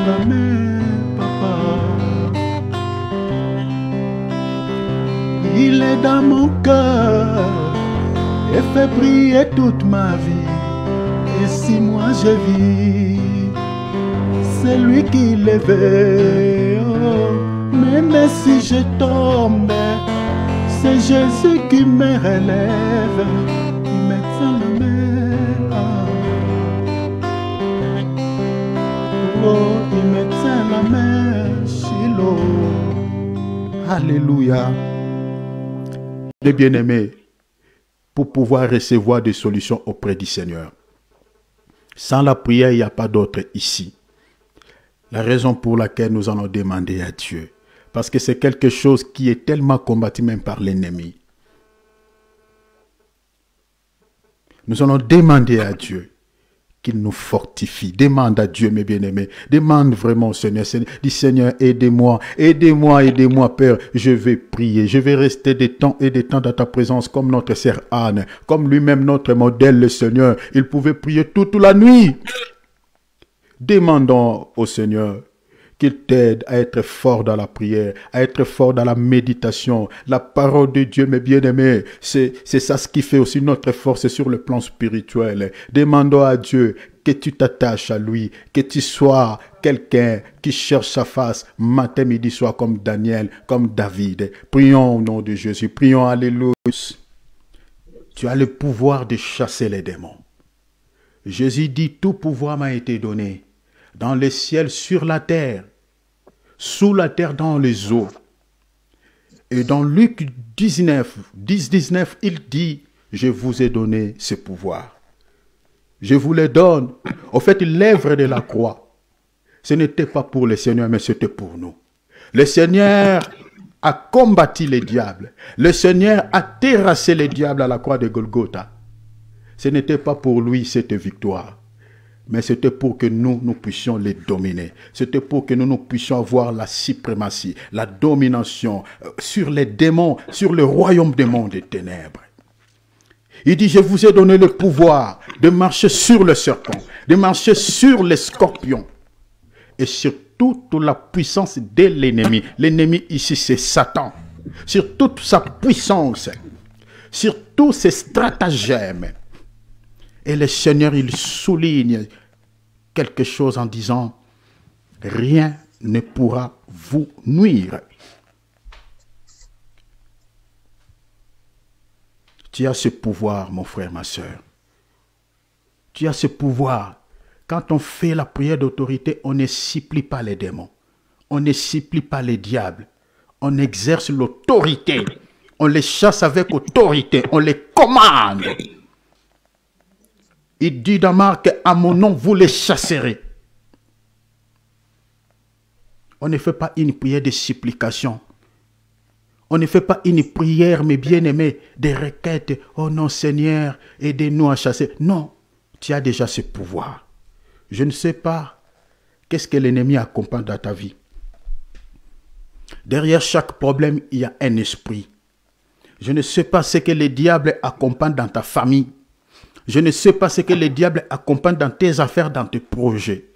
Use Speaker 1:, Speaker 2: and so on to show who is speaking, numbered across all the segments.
Speaker 1: la main, papa. Il est dans mon cœur et fait briller toute ma vie. Et si moi je vis, c'est lui qui l'élève. Oh, même si je tombe, c'est Jésus qui me relève. Il me tient la main. Oh, il me tient la main, Shiloh. Alléluia. Les bien-aimés, pour pouvoir recevoir des solutions auprès du Seigneur. Sans la prière, il n'y a pas d'autre ici. La raison pour laquelle nous allons demander à Dieu, parce que c'est quelque chose qui est tellement combattu même par l'ennemi. Nous allons demander à Dieu qu'il nous fortifie. Demande à Dieu, mes bien-aimés. Demande vraiment au Seigneur. Dis Seigneur, aidez-moi, aidez-moi, aidez-moi, Père. Je vais prier. Je vais rester des temps et des temps dans ta présence comme notre sœur Anne. Comme lui-même, notre modèle, le Seigneur. Il pouvait prier toute la nuit. Demandons au Seigneur qu'il t'aide à être fort dans la prière, à être fort dans la méditation. La parole de Dieu, mes bien-aimés, c'est ça ce qui fait aussi notre force sur le plan spirituel. Demandons à Dieu que tu t'attaches à lui, que tu sois quelqu'un qui cherche sa face matin, midi, soir, comme Daniel, comme David. Prions au nom de Jésus, prions, alléluia. Tu as le pouvoir de chasser les démons. Jésus dit, tout pouvoir m'a été donné, dans le ciel, sur la terre, sous la terre, dans les eaux. Et dans Luc 19, il dit, je vous ai donné ce pouvoir. Je vous le donne. Au fait, l'œuvre de la croix, ce n'était pas pour le Seigneur, mais c'était pour nous. Le Seigneur a combattu les diables. Le Seigneur a terrassé les diables à la croix de Golgotha. Ce n'était pas pour lui cette victoire, mais c'était pour que nous puissions les dominer. C'était pour que nous puissions avoir la suprématie, la domination sur les démons, sur le royaume des mondes des ténèbres. Il dit, je vous ai donné le pouvoir de marcher sur le serpent, de marcher sur les scorpions et sur toute la puissance de l'ennemi. L'ennemi ici, c'est Satan. Sur toute sa puissance, sur tous ses stratagèmes. Et le Seigneur, il souligne quelque chose en disant, rien ne pourra vous nuire. Tu as ce pouvoir, mon frère, ma soeur. Tu as ce pouvoir. Quand on fait la prière d'autorité, on ne supplie pas les démons. On ne supplie pas les diables. On exerce l'autorité. On les chasse avec autorité. On les commande. Il dit dans Marc, à mon nom, vous les chasserez. On ne fait pas une prière de supplication. On ne fait pas une prière, mes bien-aimés, de requêtes. Oh non, Seigneur, aidez-nous à chasser. Non, tu as déjà ce pouvoir. Je ne sais pas qu'est-ce que l'ennemi accompagne dans ta vie. Derrière chaque problème, il y a un esprit. Je ne sais pas ce que le diable accompagne dans ta famille. Je ne sais pas ce que le diable accompagne dans tes affaires, dans tes projets.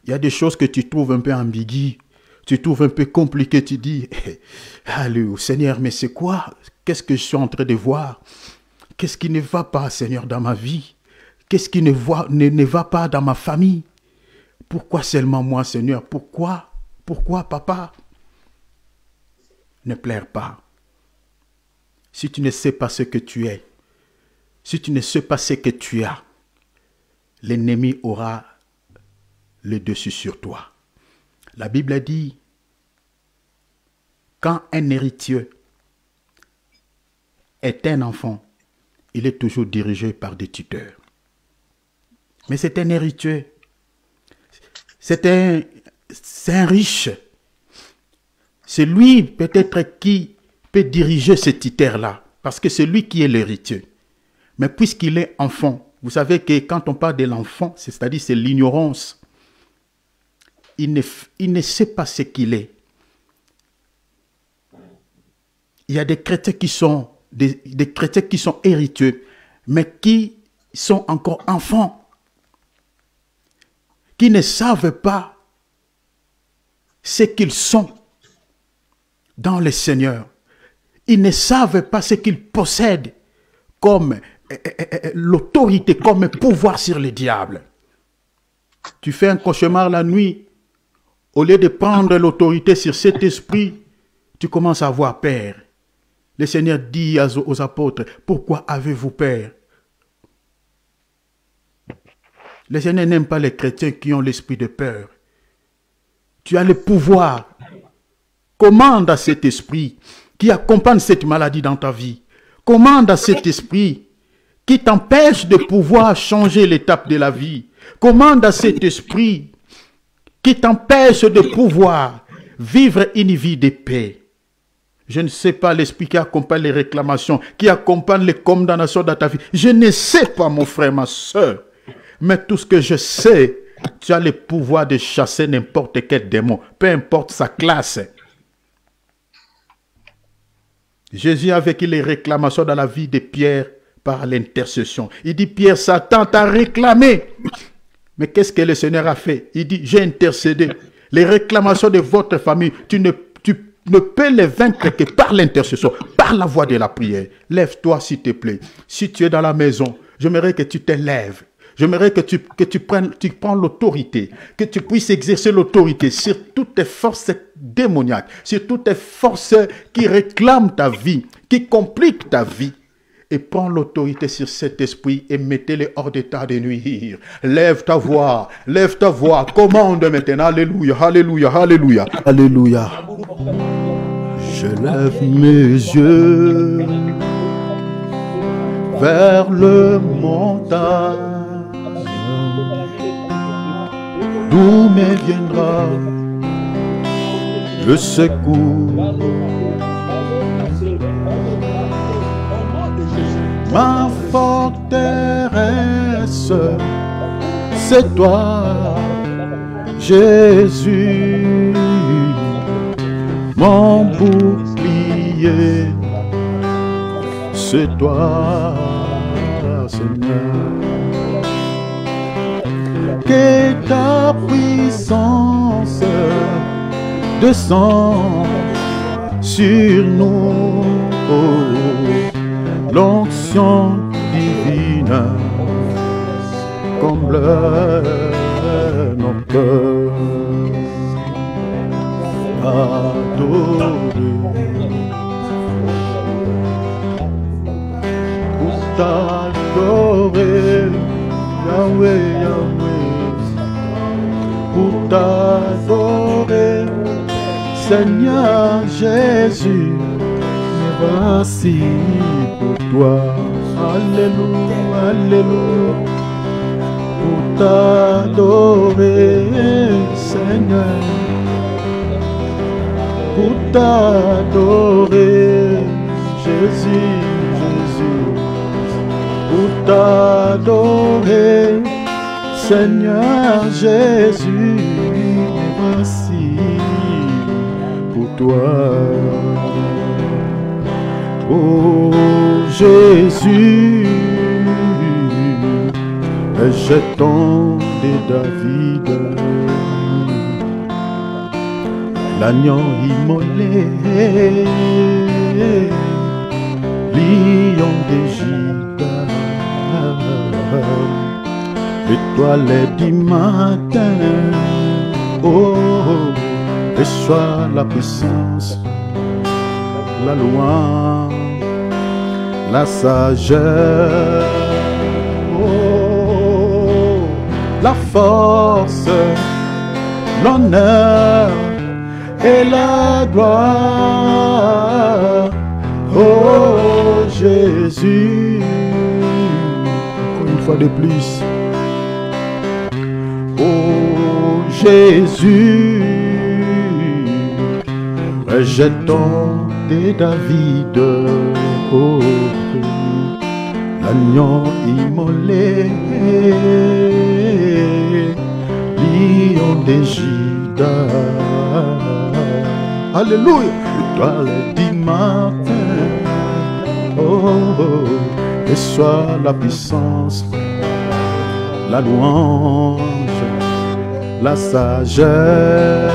Speaker 1: Il y a des choses que tu trouves un peu ambiguës, tu trouves un peu compliquées. Tu dis, allô, Seigneur, mais c'est quoi? Qu'est-ce que je suis en train de voir? Qu'est-ce qui ne va pas, Seigneur, dans ma vie? Qu'est-ce qui ne va pas dans ma famille? Pourquoi seulement moi, Seigneur? Pourquoi? Pourquoi, papa? Ne pleure pas. Si tu ne sais pas ce que tu es, si tu ne sais pas ce que tu as, l'ennemi aura le dessus sur toi. La Bible dit, quand un héritier est un enfant, il est toujours dirigé par des tuteurs. Mais c'est un héritier. C'est un riche. C'est lui peut-être qui peut diriger ce tuteur-là, parce que c'est lui qui est l'héritier. Mais puisqu'il est enfant, vous savez que quand on parle de l'enfant, c'est-à-dire c'est l'ignorance. Il ne sait pas ce qu'il est. Il y a des chrétiens qui sont des chrétiens qui sont héritiers, mais qui sont encore enfants, qui ne savent pas ce qu'ils sont dans le Seigneur. Ils ne savent pas ce qu'ils possèdent comme l'autorité, comme pouvoir sur le diable. Tu fais un cauchemar la nuit, au lieu de prendre l'autorité sur cet esprit, tu commences à avoir peur. Le Seigneur dit aux apôtres, pourquoi avez-vous peur? Le Seigneur n'aime pas les chrétiens qui ont l'esprit de peur. Tu as le pouvoir. Commande à cet esprit qui accompagne cette maladie dans ta vie. Commande à cet esprit qui t'empêche de pouvoir changer l'étape de la vie. Commande à cet esprit qui t'empêche de pouvoir vivre une vie de paix. Je ne sais pas l'esprit qui accompagne les réclamations, qui accompagne les condamnations dans ta vie. Je ne sais pas, mon frère, ma soeur. Mais tout ce que je sais, tu as le pouvoir de chasser n'importe quel démon, peu importe sa classe. Jésus a vécu les réclamations dans la vie de Pierre par l'intercession. Il dit, Pierre, Satan t'a réclamé. Mais qu'est-ce que le Seigneur a fait? Il dit, j'ai intercédé. Les réclamations de votre famille, tu ne peux les vaincre que par l'intercession, par la voie de la prière. Lève-toi, s'il te plaît. Si tu es dans la maison, j'aimerais que tu te lèves. J'aimerais que tu prends l'autorité, que tu puisses exercer l'autorité sur toutes tes forces démoniaques, sur toutes tes forces qui réclament ta vie, qui compliquent ta vie. Et prends l'autorité sur cet esprit et mettez-le hors d'état de nuire. Lève ta voix, commande maintenant. Alléluia, alléluia, alléluia, alléluia. Je lève mes yeux vers le montagne. D'où me viendra le secours? Ma forteresse, c'est toi, Jésus, mon bouclier, c'est toi, Seigneur. Que ta puissance descend sur nous, oh, l'onction divine comble nos cœurs. Adorer pour t'adorer, Yahweh, Yahweh, pour t'adorer, Seigneur Jésus, me voici pour toi. Alléluia, alléluia, pour t'adorer, Seigneur, pour t'adorer, Jésus, Jésus, pour t'adorer, Seigneur Jésus, me voici pour toi. Oh Jésus, jeton de David, l'agneau immolé, lion de Juda, étoile du matin, oh, et sois la puissance, la louange, la sagesse, oh, la force, l'honneur et la gloire, oh Jésus, encore une fois de plus, oh Jésus, rejetons de David, oh, l'agneau immolé, lion de Juda, alléluia, étoile du matin, oh, et sois la puissance, la louange, la sagesse,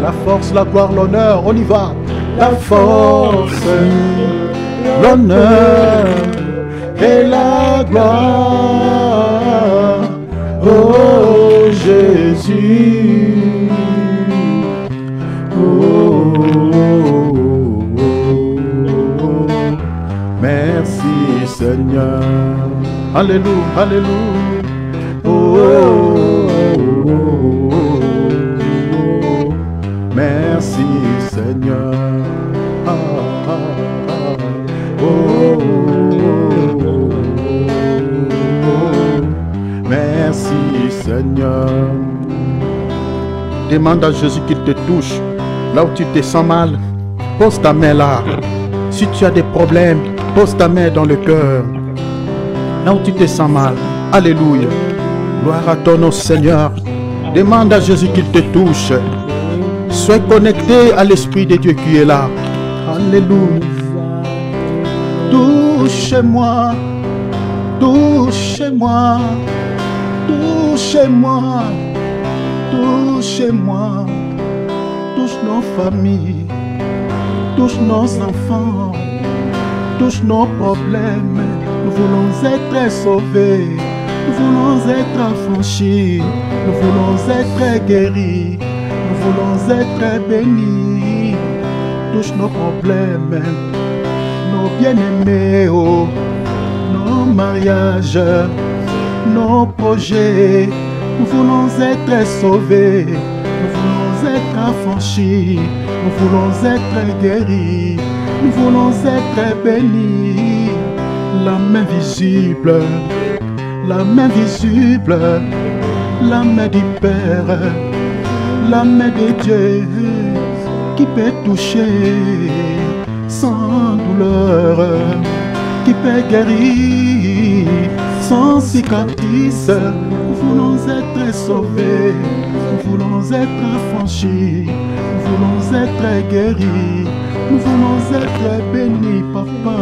Speaker 1: La force, la gloire, l'honneur, on y va. La force, l'honneur et la gloire. Oh Jésus. Merci Seigneur. Alléluia, alléluia. Merci Seigneur. Merci Seigneur. Demande à Jésus qu'il te touche. Là où tu te sens mal, pose ta main là. Si tu as des problèmes, pose ta main dans le cœur. Là où tu te sens mal. Alléluia. Gloire à ton nom, Seigneur. Demande à Jésus qu'il te touche. Sois connecté à l'Esprit de Dieu qui est là. Alléluia. Touche-moi. Touche-moi. Touche-moi. Touche-moi. Touche nos familles. Touche nos enfants. Touche nos problèmes. Nous voulons être sauvés. Nous voulons être affranchis. Nous voulons être guéris. Nous voulons être bénis. Touche nos problèmes. Nos bien-aimés. Oh, nos mariages. Nos projets. Nous voulons être sauvés. Nous voulons être affranchis. Nous voulons être guéris. Nous voulons être bénis. La main visible, la main visible, la main du Père, la main de Dieu qui peut toucher sans douleur, qui peut guérir sans cicatrice. Nous voulons être sauvés, nous voulons être affranchis, nous voulons être guéris, nous voulons être bénis, papa.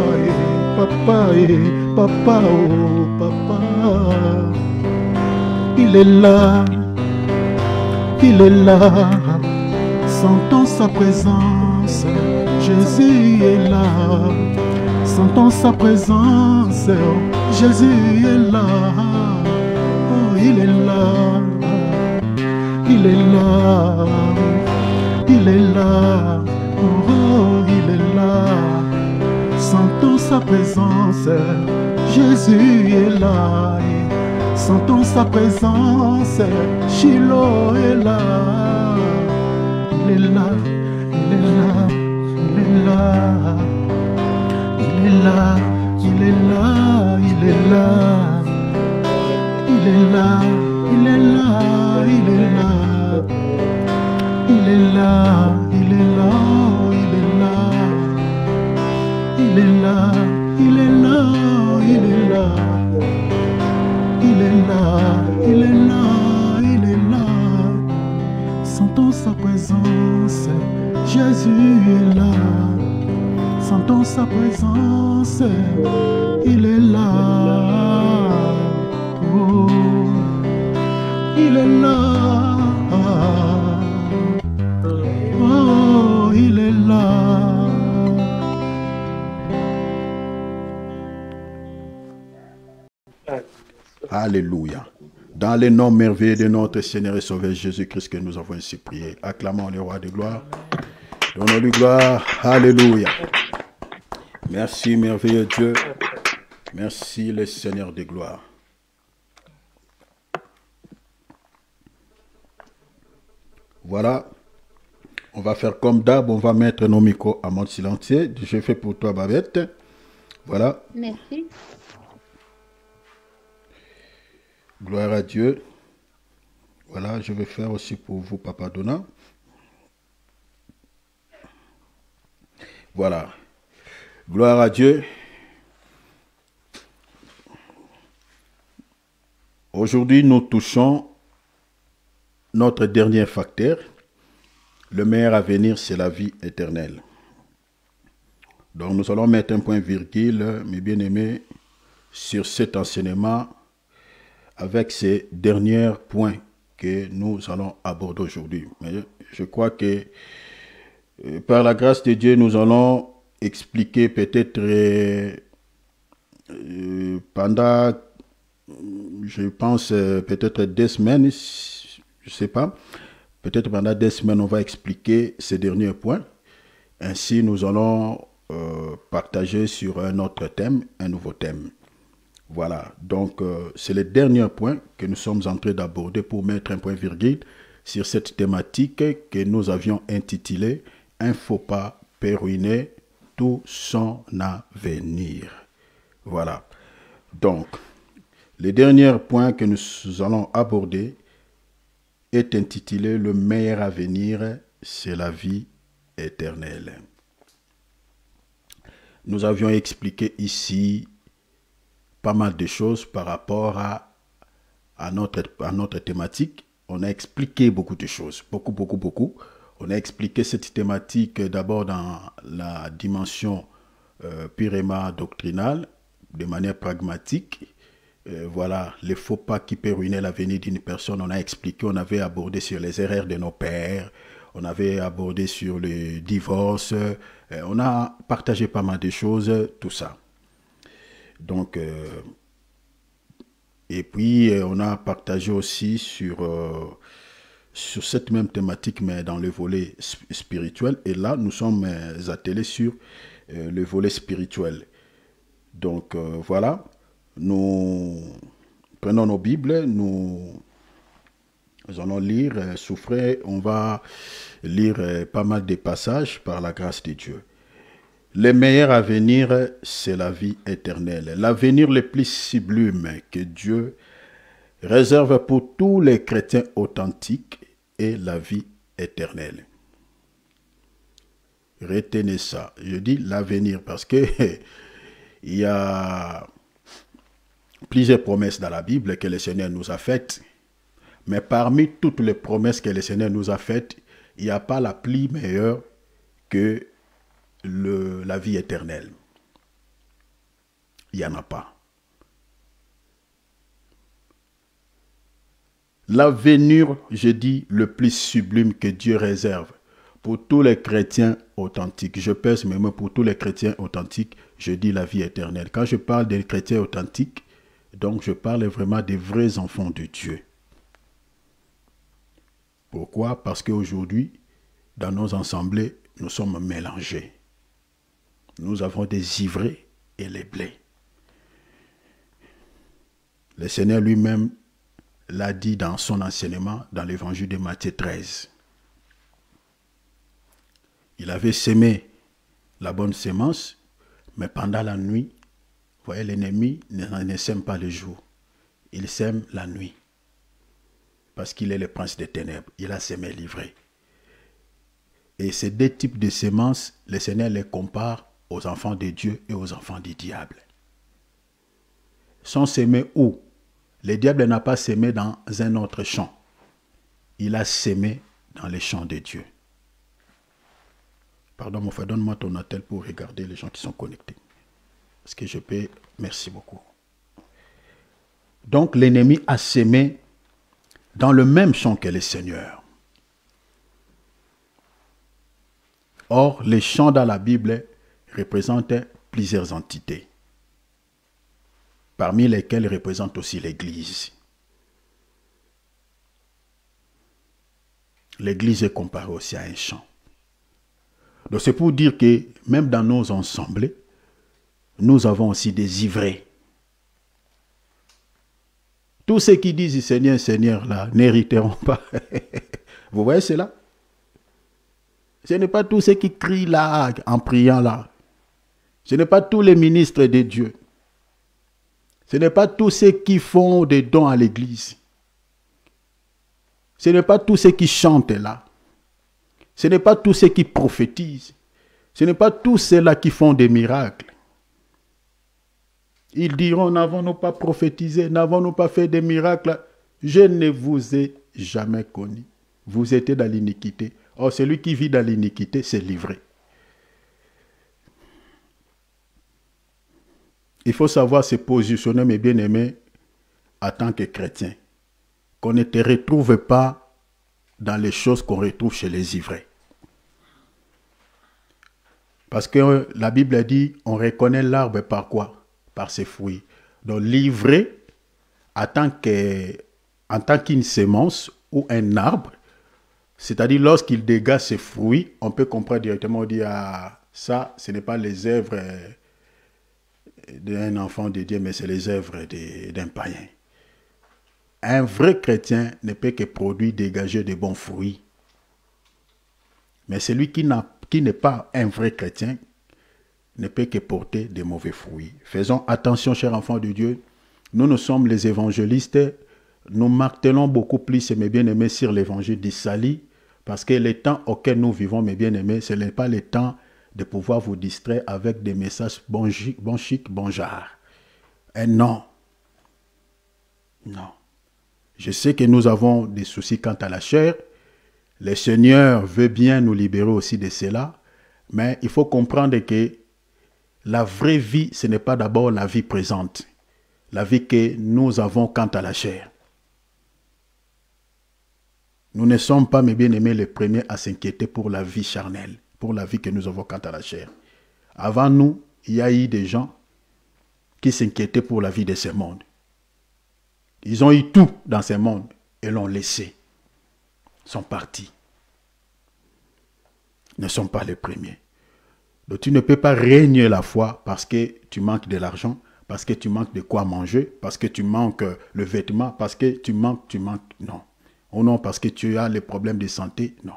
Speaker 1: Papa, papa, oh papa, il est là, sentons sa présence, Jésus est là, sentons sa présence, Jésus est là, oh il est là, il est là, il est là, oh il est là. Sentons sa présence, Jésus est là. Sentons sa présence, Shiloh est là. Il est là, il est là, il est là. Il est là, il est là, il est là. Il est là, il est là, il est là. Il est là, il est là, il est là. Il est là, il est là, il est là. Il est là, il est là, il est là. Sentons sa présence, Jésus est là. Sentons sa présence, il est là. Oh, il est là. Oh, il est là. Alléluia. Dans les noms merveilleux de notre Seigneur et Sauveur Jésus-Christ que nous avons ainsi prié. Acclamons le roi de gloire. Donnons-lui gloire. Alléluia. Merci merveilleux Dieu. Merci le Seigneur de gloire. Voilà. On va faire comme d'hab. On va mettre nos micros à mode silencieux. Je fais pour toi Babette. Voilà.
Speaker 2: Merci.
Speaker 1: Gloire à Dieu. Voilà, je vais faire aussi pour vous, Papa Donna. Voilà. Gloire à Dieu. Aujourd'hui, nous touchons notre dernier facteur. Le meilleur avenir, c'est la vie éternelle. Donc, nous allons mettre un point virgule, mes bien-aimés, sur cet enseignement avec ces derniers points que nous allons aborder aujourd'hui. Mais je crois que par la grâce de Dieu, nous allons expliquer peut-être pendant, je pense, peut-être 2 semaines, je ne sais pas, peut-être pendant 2 semaines, on va expliquer ces derniers points. Ainsi, nous allons partager sur un autre thème, un nouveau thème. Voilà, donc c'est le dernier point que nous sommes en train d'aborder pour mettre un point virgule sur cette thématique que nous avions intitulée « Un faux pas peut ruiner tout son avenir ». Voilà, donc le dernier point que nous allons aborder est intitulé « Le meilleur avenir, c'est la vie éternelle ». Nous avions expliqué ici pas mal de choses par rapport à notre thématique. On a expliqué beaucoup de choses, beaucoup. On a expliqué cette thématique d'abord dans la dimension purement doctrinale, de manière pragmatique. Voilà, les faux pas qui peuvent ruiner l'avenir d'une personne, on a expliqué, on avait abordé sur les erreurs de nos pères, on avait abordé sur le divorce, on a partagé pas mal de choses, tout ça. Donc, et puis on a partagé aussi sur cette même thématique, mais dans le volet spirituel. Et là, nous sommes attelés sur le volet spirituel. Donc, voilà, nous prenons nos Bibles, nous allons lire, souffrir, on va lire pas mal de passages par la grâce de Dieu. Le meilleur avenir, c'est la vie éternelle. L'avenir le plus sublime que Dieu réserve pour tous les chrétiens authentiques est la vie éternelle. Retenez ça. Je dis l'avenir parce que il y a plusieurs promesses dans la Bible que le Seigneur nous a faites. Mais parmi toutes les promesses que le Seigneur nous a faites, il n'y a pas la plus meilleure que la vie éternelle. Il n'y en a pas. L'avenir, je dis, le plus sublime que Dieu réserve pour tous les chrétiens authentiques. Je pèse mes mots, pour tous les chrétiens authentiques, je dis la vie éternelle. Quand je parle des chrétiens authentiques, donc je parle vraiment des vrais enfants de Dieu. Pourquoi? Parce qu'aujourd'hui, dans nos assemblées, nous sommes mélangés. Nous avons des ivrés et les blés. Le Seigneur lui-même l'a dit dans son enseignement dans l'évangile de Matthieu 13. Il avait sémé la bonne sémence, mais pendant la nuit, vous voyez, l'ennemi ne sème pas le jour. Il sème la nuit. Parce qu'il est le prince des ténèbres. Il a sémé l'ivraie. Et ces deux types de semences, le Seigneur les compare aux enfants de Dieu et aux enfants du diable. Sont sémés où? Le diable n'a pas sémé dans un autre champ. Il a sémé dans les champs de Dieu. Pardon, mon frère, donne-moi ton attel pour regarder les gens qui sont connectés. Parce que je peux... Merci beaucoup. Donc, l'ennemi a sémé dans le même champ que le Seigneur. Or, les champs dans la Bible représentent plusieurs entités, parmi lesquelles représente aussi l'Église. L'Église est comparée aussi à un champ. Donc c'est pour dire que même dans nos assemblées, nous avons aussi des ivrés. Tous ceux qui disent Seigneur, Seigneur, là, n'hériteront pas. Vous voyez cela? Ce n'est pas tous ceux qui crient là, en priant là. Ce n'est pas tous les ministres de Dieu. Ce n'est pas tous ceux qui font des dons à l'église. Ce n'est pas tous ceux qui chantent là. Ce n'est pas tous ceux qui prophétisent. Ce n'est pas tous ceux-là qui font des miracles. Ils diront, n'avons-nous pas prophétisé, n'avons-nous pas fait des miracles? Je ne vous ai jamais connu. Vous étiez dans l'iniquité. Or, celui qui vit dans l'iniquité, c'est livré. Il faut savoir se positionner, mes bien-aimés, en tant que chrétien. qu'on ne te retrouve pas dans les choses qu'on retrouve chez les ivraies. Parce que la Bible dit, on reconnaît l'arbre par quoi? Par ses fruits. Donc l'ivraie, en tant qu'une semence ou un arbre, c'est-à-dire lorsqu'il dégage ses fruits, on peut comprendre directement, on dit, ah, ça, ce n'est pas les œuvres d'un enfant de Dieu, mais c'est les œuvres d'un païen. Un vrai chrétien ne peut que produire, dégager de bons fruits. Mais celui qui n'est pas un vrai chrétien ne peut que porter de mauvais fruits. Faisons attention, chers enfants de Dieu. Nous sommes les évangélistes. Nous martelons beaucoup plus, mes bien-aimés, sur l'évangile du salut, parce que les temps auxquels nous vivons, mes bien-aimés, ce n'est pas le temps de pouvoir vous distraire avec des messages bon chic, bon genre. Et non. Non. Je sais que nous avons des soucis quant à la chair. Le Seigneur veut bien nous libérer aussi de cela, mais il faut comprendre que la vraie vie, ce n'est pas d'abord la vie présente, la vie que nous avons quant à la chair. Nous ne sommes pas, mes bien-aimés, les premiers à s'inquiéter pour la vie charnelle, pour la vie que nous avons quant à la chair. Avant nous, il y a eu des gens qui s'inquiétaient pour la vie de ce monde. Ils ont eu tout dans ce monde et l'ont laissé. Ils sont partis. Ils ne sont pas les premiers. Donc tu ne peux pas régner la foi parce que tu manques de l'argent, parce que tu manques de quoi manger, parce que tu manques le vêtement, parce que tu manques, non. Ou non, parce que tu as les problèmes de santé, non.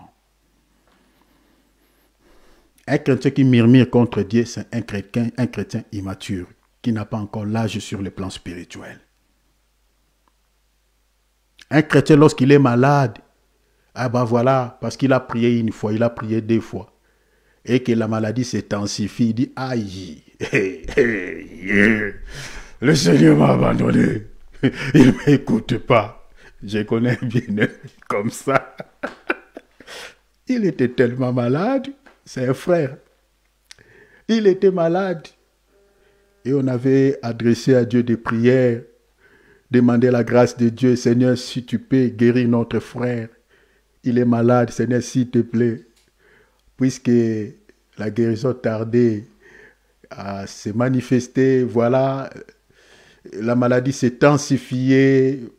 Speaker 1: Un chrétien qui murmure contre Dieu, c'est un chrétien immature, qui n'a pas encore l'âge sur le plan spirituel. Un chrétien, lorsqu'il est malade, ah ben voilà, parce qu'il a prié une fois, il a prié 2 fois, et que la maladie s'intensifie, il dit, aïe, le Seigneur m'a abandonné, il ne m'écoute pas. Je connais bien comme ça. Il était tellement malade, c'est un frère. Il était malade. Et on avait adressé à Dieu des prières, demandé la grâce de Dieu. Seigneur, si tu peux guérir notre frère. Il est malade, Seigneur, s'il te plaît. Puisque la guérison tardait à se manifester, voilà, la maladie s'est intensifiée.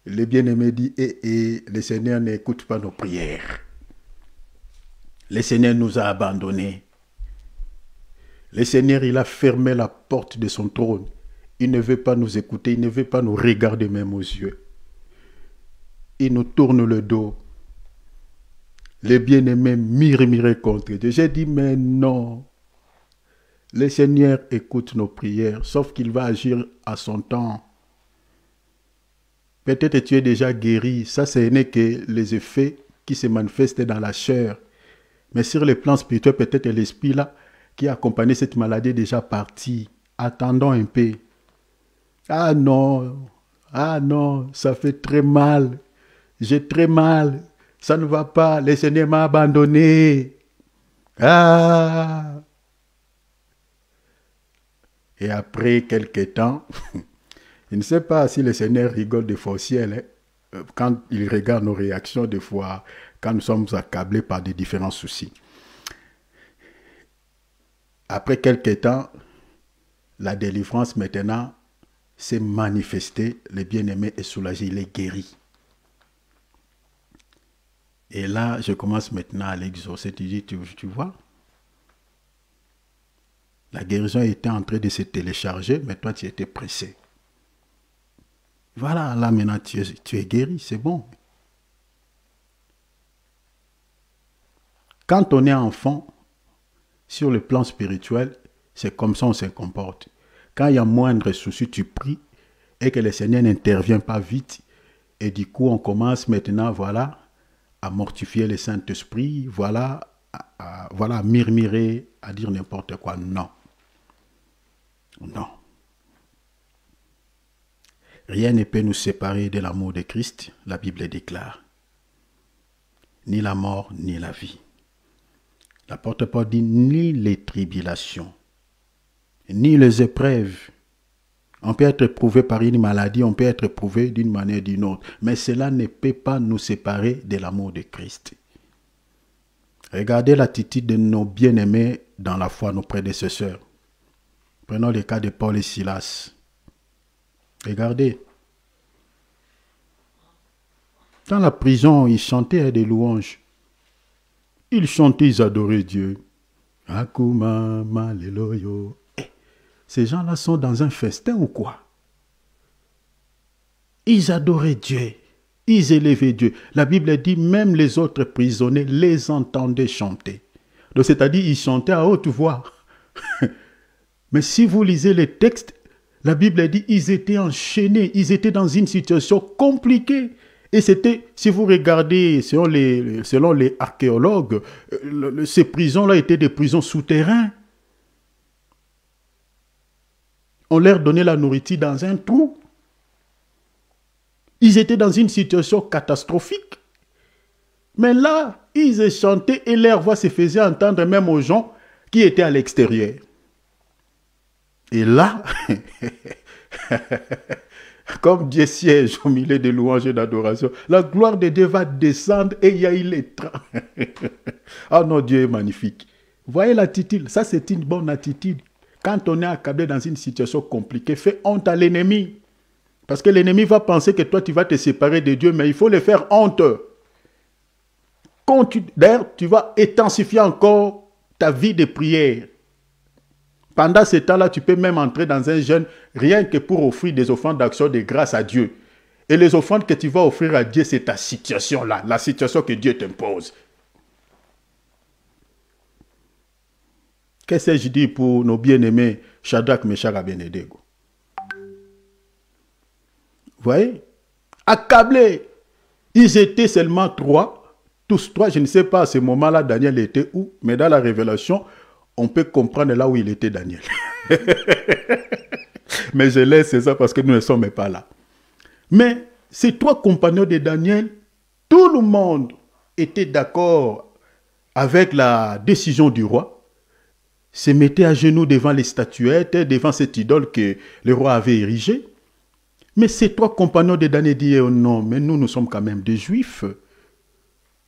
Speaker 1: Le bien-aimé dit, le Seigneur n'écoute pas nos prières. Le Seigneur nous a abandonnés. Le Seigneur, il a fermé la porte de son trône. Il ne veut pas nous écouter, il ne veut pas nous regarder même aux yeux. Il nous tourne le dos. Les bien-aimés murmuraient contre Dieu. J'ai dit, mais non. Le Seigneur écoute nos prières, sauf qu'il va agir à son temps. Peut-être tu es déjà guéri. Ça, ce n'est que les effets qui se manifestent dans la chair. Mais sur le plan spirituel, peut-être l'esprit là, qui a accompagné cette maladie est déjà parti. Attendons un peu. Ah non, ça fait très mal. J'ai très mal. Ça ne va pas. Le Seigneur m'a abandonné. Ah! Et après quelques temps, je ne sais pas si le Seigneur rigole des fois au ciel, quand il regarde nos réactions des fois, quand nous sommes accablés par des différents soucis. Après quelques temps, la délivrance maintenant s'est manifestée, le bien-aimé est soulagé, il est guéri. Et là, je commence maintenant à l'exaucer. Tu vois, la guérison était en train de se télécharger, mais toi tu étais pressé. Voilà, là maintenant tu es guéri, c'est bon. Quand on est enfant, sur le plan spirituel, c'est comme ça on se comporte. Quand il y a moindre souci, tu pries et que le Seigneur n'intervient pas vite. Et du coup, on commence maintenant, voilà, à mortifier le Saint-Esprit, voilà, à murmurer, à dire n'importe quoi. Non. Non. Rien ne peut nous séparer de l'amour de Christ, la Bible déclare. Ni la mort, ni la vie. L'apôtre Paul dit ni les tribulations, ni les épreuves, On peut être éprouvé par une maladie, on peut être éprouvé d'une manière ou d'une autre. Mais cela ne peut pas nous séparer de l'amour de Christ. Regardez l'attitude de nos bien-aimés dans la foi, nos prédécesseurs. Prenons le cas de Paul et Silas. Regardez. Dans la prison, ils chantaient des louanges. Ils chantaient, ils adoraient Dieu. Akuma maleloyo. Ces gens-là sont dans un festin ou quoi? Ils adoraient Dieu. Ils élevaient Dieu. La Bible dit même les autres prisonniers les entendaient chanter. Donc c'est-à-dire ils chantaient à haute voix. Mais si vous lisez les textes, la Bible dit ils étaient enchaînés. Ils étaient dans une situation compliquée. Et c'était, si vous regardez, selon les archéologues, ces prisons-là étaient des prisons souterraines. On leur donnait la nourriture dans un trou. Ils étaient dans une situation catastrophique. Mais là, ils chantaient et leur voix se faisait entendre même aux gens qui étaient à l'extérieur. Et là, comme Dieu siège au milieu des louanges et d'adoration, la gloire de Dieu va descendre et il y a eu les trains. Ah non, Dieu est magnifique. Vous voyez l'attitude, ça c'est une bonne attitude. Quand on est accablé dans une situation compliquée, fais honte à l'ennemi. Parce que l'ennemi va penser que toi tu vas te séparer de Dieu, mais il faut le faire honte. D'ailleurs, tu vas intensifier encore ta vie de prière. Pendant ce temps-là, tu peux même entrer dans un jeûne rien que pour offrir des offrandes d'action de grâce à Dieu. Et les offrandes que tu vas offrir à Dieu, c'est ta situation-là, la situation que Dieu t'impose. Qu'est-ce que je dis pour nos bien-aimés Shadrach, Meshach et Abednego? Vous voyez? Accablés. Ils étaient seulement trois. Tous trois, je ne sais pas à ce moment-là, Daniel était où, mais dans la révélation, on peut comprendre là où il était, Daniel. Mais je laisse ça parce que nous ne sommes pas là. Mais ces trois compagnons de Daniel, tout le monde était d'accord avec la décision du roi, se mettait à genoux devant les statuettes, devant cette idole que le roi avait érigée. Mais ces trois compagnons de Daniel disaient, oh non, mais nous sommes quand même des Juifs.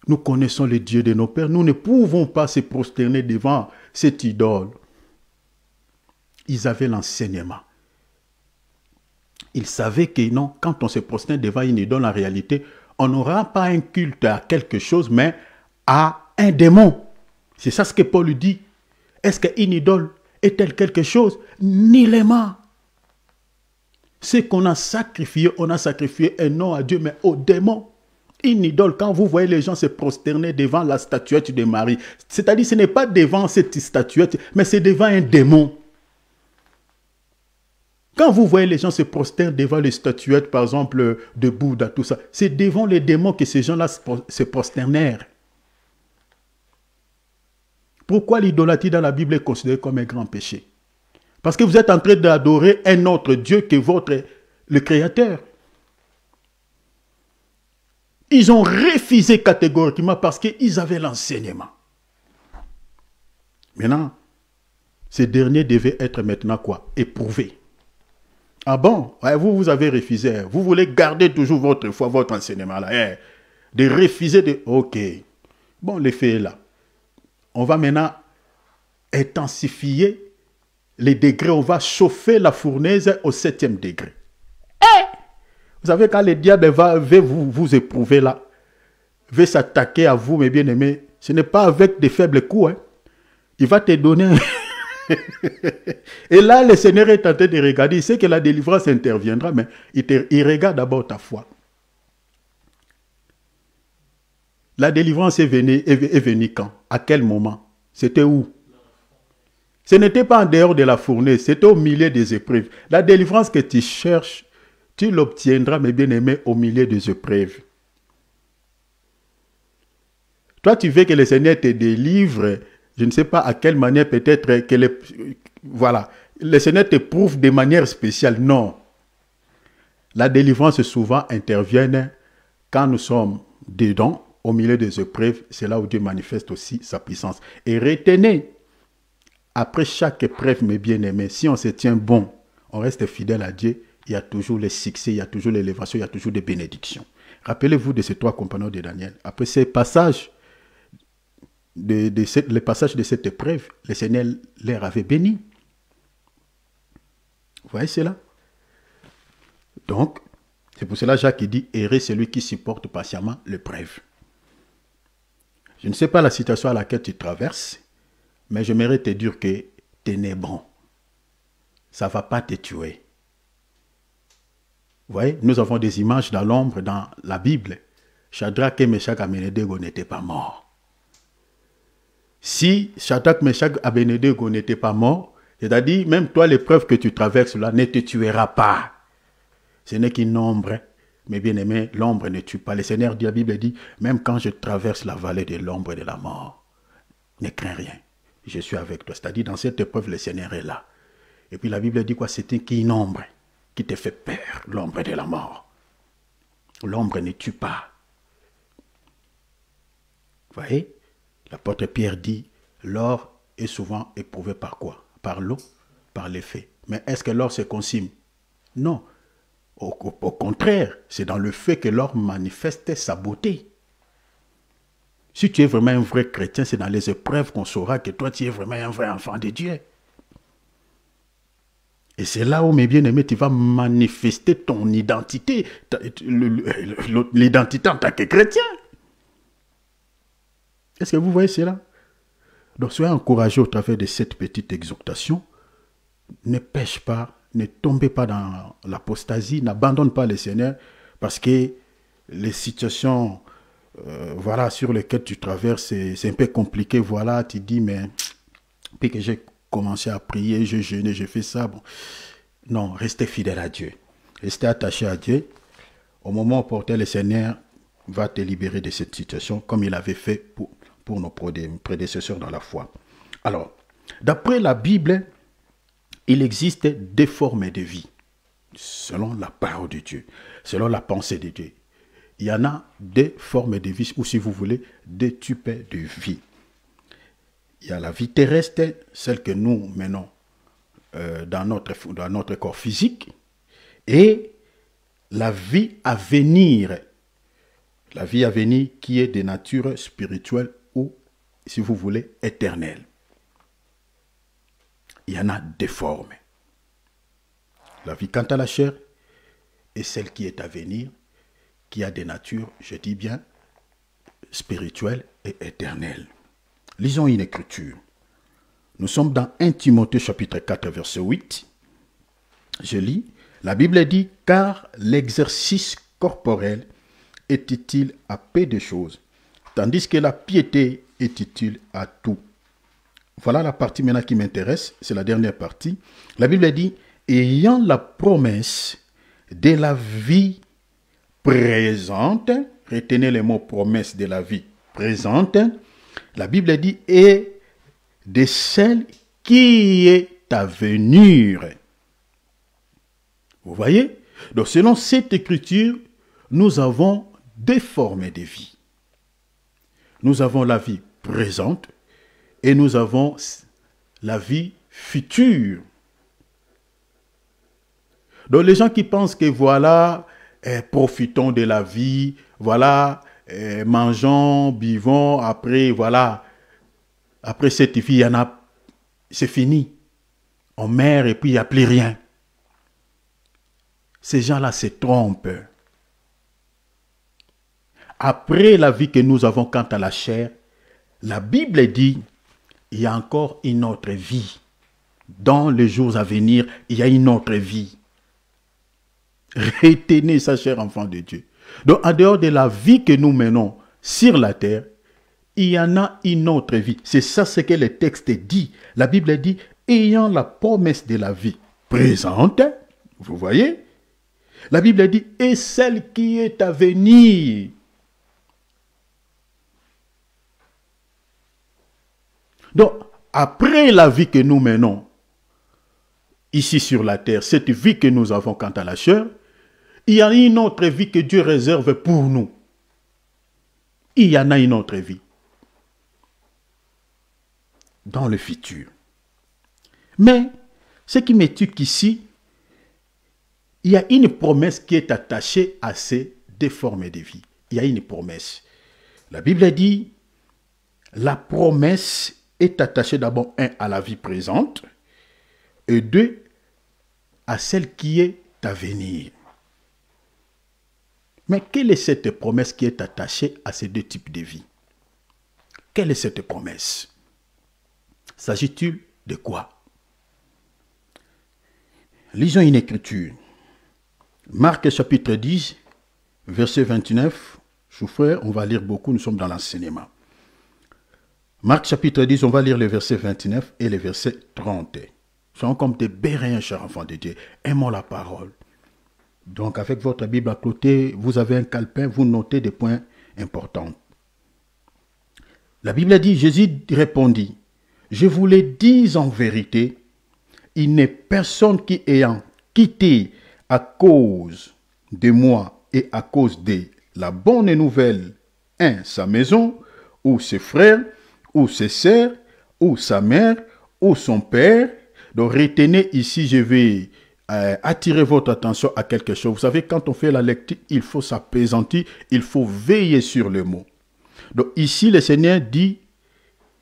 Speaker 1: Nous connaissons le Dieu de nos pères. Nous ne pouvons pas se prosterner devant cette idole. Ils avaient l'enseignement. Ils savaient que non, quand on se prosterne devant une idole, en réalité, on n'aura pas un culte à quelque chose, mais à un démon. C'est ça ce que Paul dit. Est-ce qu'une idole est-elle quelque chose? Nullement. Ce qu'on a sacrifié, on a sacrifié un nom à Dieu, mais au démon. Une idole, quand vous voyez les gens se prosterner devant la statuette de Marie, c'est-à-dire ce n'est pas devant cette statuette, mais c'est devant un démon. Quand vous voyez les gens se prosterner devant les statuettes, par exemple, de Bouddha, tout ça, c'est devant les démons que ces gens-là se prosternèrent. Pourquoi l'idolâtrie dans la Bible est considérée comme un grand péché? Parce que vous êtes en train d'adorer un autre Dieu que le Créateur. Ils ont refusé catégoriquement parce qu'ils avaient l'enseignement. Maintenant, ces derniers devaient être maintenant quoi? Éprouvés. Ah bon? Ouais, vous avez refusé. Vous voulez garder toujours votre foi, votre enseignement là. De refuser de... Ok. Bon, l'effet est là. On va maintenant intensifier les degrés. On va chauffer la fournaise au 7e degré. Vous savez, quand le diable va vous éprouver là, veut s'attaquer à vous, mes bien-aimés, ce n'est pas avec des faibles coups. Hein. Il va te donner... Et là, le Seigneur est en train de regarder. Il sait que la délivrance interviendra, mais il regarde d'abord ta foi. La délivrance est venue quand? À quel moment? C'était où? Ce n'était pas en dehors de la fournaise, c'était au milieu des épreuves. La délivrance que tu cherches, tu l'obtiendras, mes bien-aimés, au milieu des épreuves. Toi, tu veux que le Seigneur te délivre, je ne sais pas à quelle manière, peut-être que voilà, le Seigneur te prouve de manière spéciale. Non. La délivrance souvent intervient quand nous sommes dedans, au milieu des épreuves. C'est là où Dieu manifeste aussi sa puissance. Et retenez, après chaque épreuve, mes bien-aimés, si on se tient bon, on reste fidèle à Dieu, il y a toujours les succès, il y a toujours l'élévation, il y a toujours des bénédictions. Rappelez-vous de ces 3 compagnons de Daniel. Après ces passages, les passages de cette épreuve, le Seigneur les avait bénis. Vous voyez cela? Donc, c'est pour cela Jacques dit, heureux celui qui supporte patiemment l'épreuve. Je ne sais pas la situation à laquelle tu traverses, mais j'aimerais te dire que tu n'es bon. Ça ne va pas te tuer. Vous voyez, nous avons des images dans l'ombre dans la Bible. Shadrach et Meshach Abednego n'étaient pas morts. Si Shadrach, Meshach Abednego n'étaient pas morts, c'est-à-dire même toi l'épreuve que tu traverses là ne te tuera pas. Ce n'est qu'une ombre. Mais bien aimé, l'ombre ne tue pas. Le Seigneur dit, la Bible dit, même quand je traverse la vallée de l'ombre de la mort, ne crains rien. Je suis avec toi. C'est-à-dire, dans cette épreuve, le Seigneur est là. Et puis la Bible dit quoi? C'est une ombre qui te fait peur, l'ombre de la mort. L'ombre ne tue pas. Vous voyez? L'apôtre Pierre dit, l'or est souvent éprouvé par quoi? Par l'eau, par les faits. Mais est-ce que l'or se consume? Non. Au contraire, c'est dans le fait que l'or manifeste sa beauté. Si tu es vraiment un vrai chrétien, c'est dans les épreuves qu'on saura que toi, tu es vraiment un vrai enfant de Dieu. Et c'est là où, mes bien-aimés, tu vas manifester ton identité, l'identité en tant que chrétien. Est-ce que vous voyez cela? Donc, soyez encouragés au travers de cette petite exhortation. Ne pêche pas, ne tombez pas dans l'apostasie, n'abandonne pas le Seigneur, parce que les situations voilà, sur lesquelles tu traverses, c'est un peu compliqué. Voilà, tu dis, mais puis que j'ai commencé à prier, j'ai jeûné, j'ai fait ça. Bon. Non, restez fidèle à Dieu. Restez attaché à Dieu. Au moment opportun, le Seigneur va te libérer de cette situation, comme il avait fait pour nos prédécesseurs dans la foi. Alors, d'après la Bible, il existe deux formes de vie, selon la parole de Dieu, selon la pensée de Dieu. Il y en a deux formes de vie, ou si vous voulez, deux types de vie. Il y a la vie terrestre, celle que nous menons dans notre corps physique, et la vie à venir. La vie à venir qui est de nature spirituelle ou, si vous voulez, éternelle. Il y en a deux formes. La vie quant à la chair et celle qui est à venir, qui a des natures, je dis bien, spirituelles et éternelles. Lisons une écriture. Nous sommes dans 1 Timothée chapitre 4 verset 8. Je lis. La Bible dit, car l'exercice corporel est utile à peu de choses, tandis que la piété est utile à tout. Voilà la partie maintenant qui m'intéresse, c'est la dernière partie. La Bible dit, ayant la promesse de la vie présente, retenez le mot promesse de la vie présente, la Bible dit, et de celle qui est à venir. Vous voyez? Donc selon cette écriture, nous avons deux formes de vie. Nous avons la vie présente et nous avons la vie future. Donc les gens qui pensent que voilà, profitons de la vie, voilà, mangeons, buvons, après voilà, après cette vie, il y en a, c'est fini. On meurt et puis il n'y a plus rien. Ces gens-là se trompent. Après la vie que nous avons quant à la chair, la Bible dit, il y a encore une autre vie. Dans les jours à venir, il y a une autre vie. Retenez ça, cher enfant de Dieu. Donc, en dehors de la vie que nous menons sur la terre, il y en a une autre vie. C'est ça ce que le texte dit. La Bible dit, ayant la promesse de la vie présente, vous voyez, la Bible dit, et celle qui est à venir. Donc, après la vie que nous menons ici sur la terre, cette vie que nous avons quant à la chair, il y a une autre vie que Dieu réserve pour nous. Il y en a une autre vie. Dans le futur. Mais, ce qui me tue ici, il y a une promesse qui est attachée à ces deux formes de vie. Il y a une promesse. La Bible dit, la promesse est attachée d'abord, un, à la vie présente, et deux, à celle qui est à venir. Mais quelle est cette promesse qui est attachée à ces deux types de vie? Quelle est cette promesse? S'agit-il de quoi? Lisons une écriture. Marc chapitre 10, verset 29. Chou-frère, on va lire beaucoup, nous sommes dans l'enseignement. Marc chapitre 10, on va lire les versets 29 et les versets 30. Soyons comme des béréens, chers enfants de Dieu. Aimons la parole. Donc, avec votre Bible à côté, vous avez un calepin, vous notez des points importants. La Bible dit, Jésus répondit, « Je vous le dis en vérité, il n'est personne qui ayant quitté à cause de moi et à cause de la bonne nouvelle, sa maison, ou ses frères, ou ses sœurs, ou sa mère, ou son père. » Donc retenez ici, je vais attirer votre attention à quelque chose. Vous savez, quand on fait la lecture, il faut s'apaisantir, il faut veiller sur le mot. Donc ici, le Seigneur dit,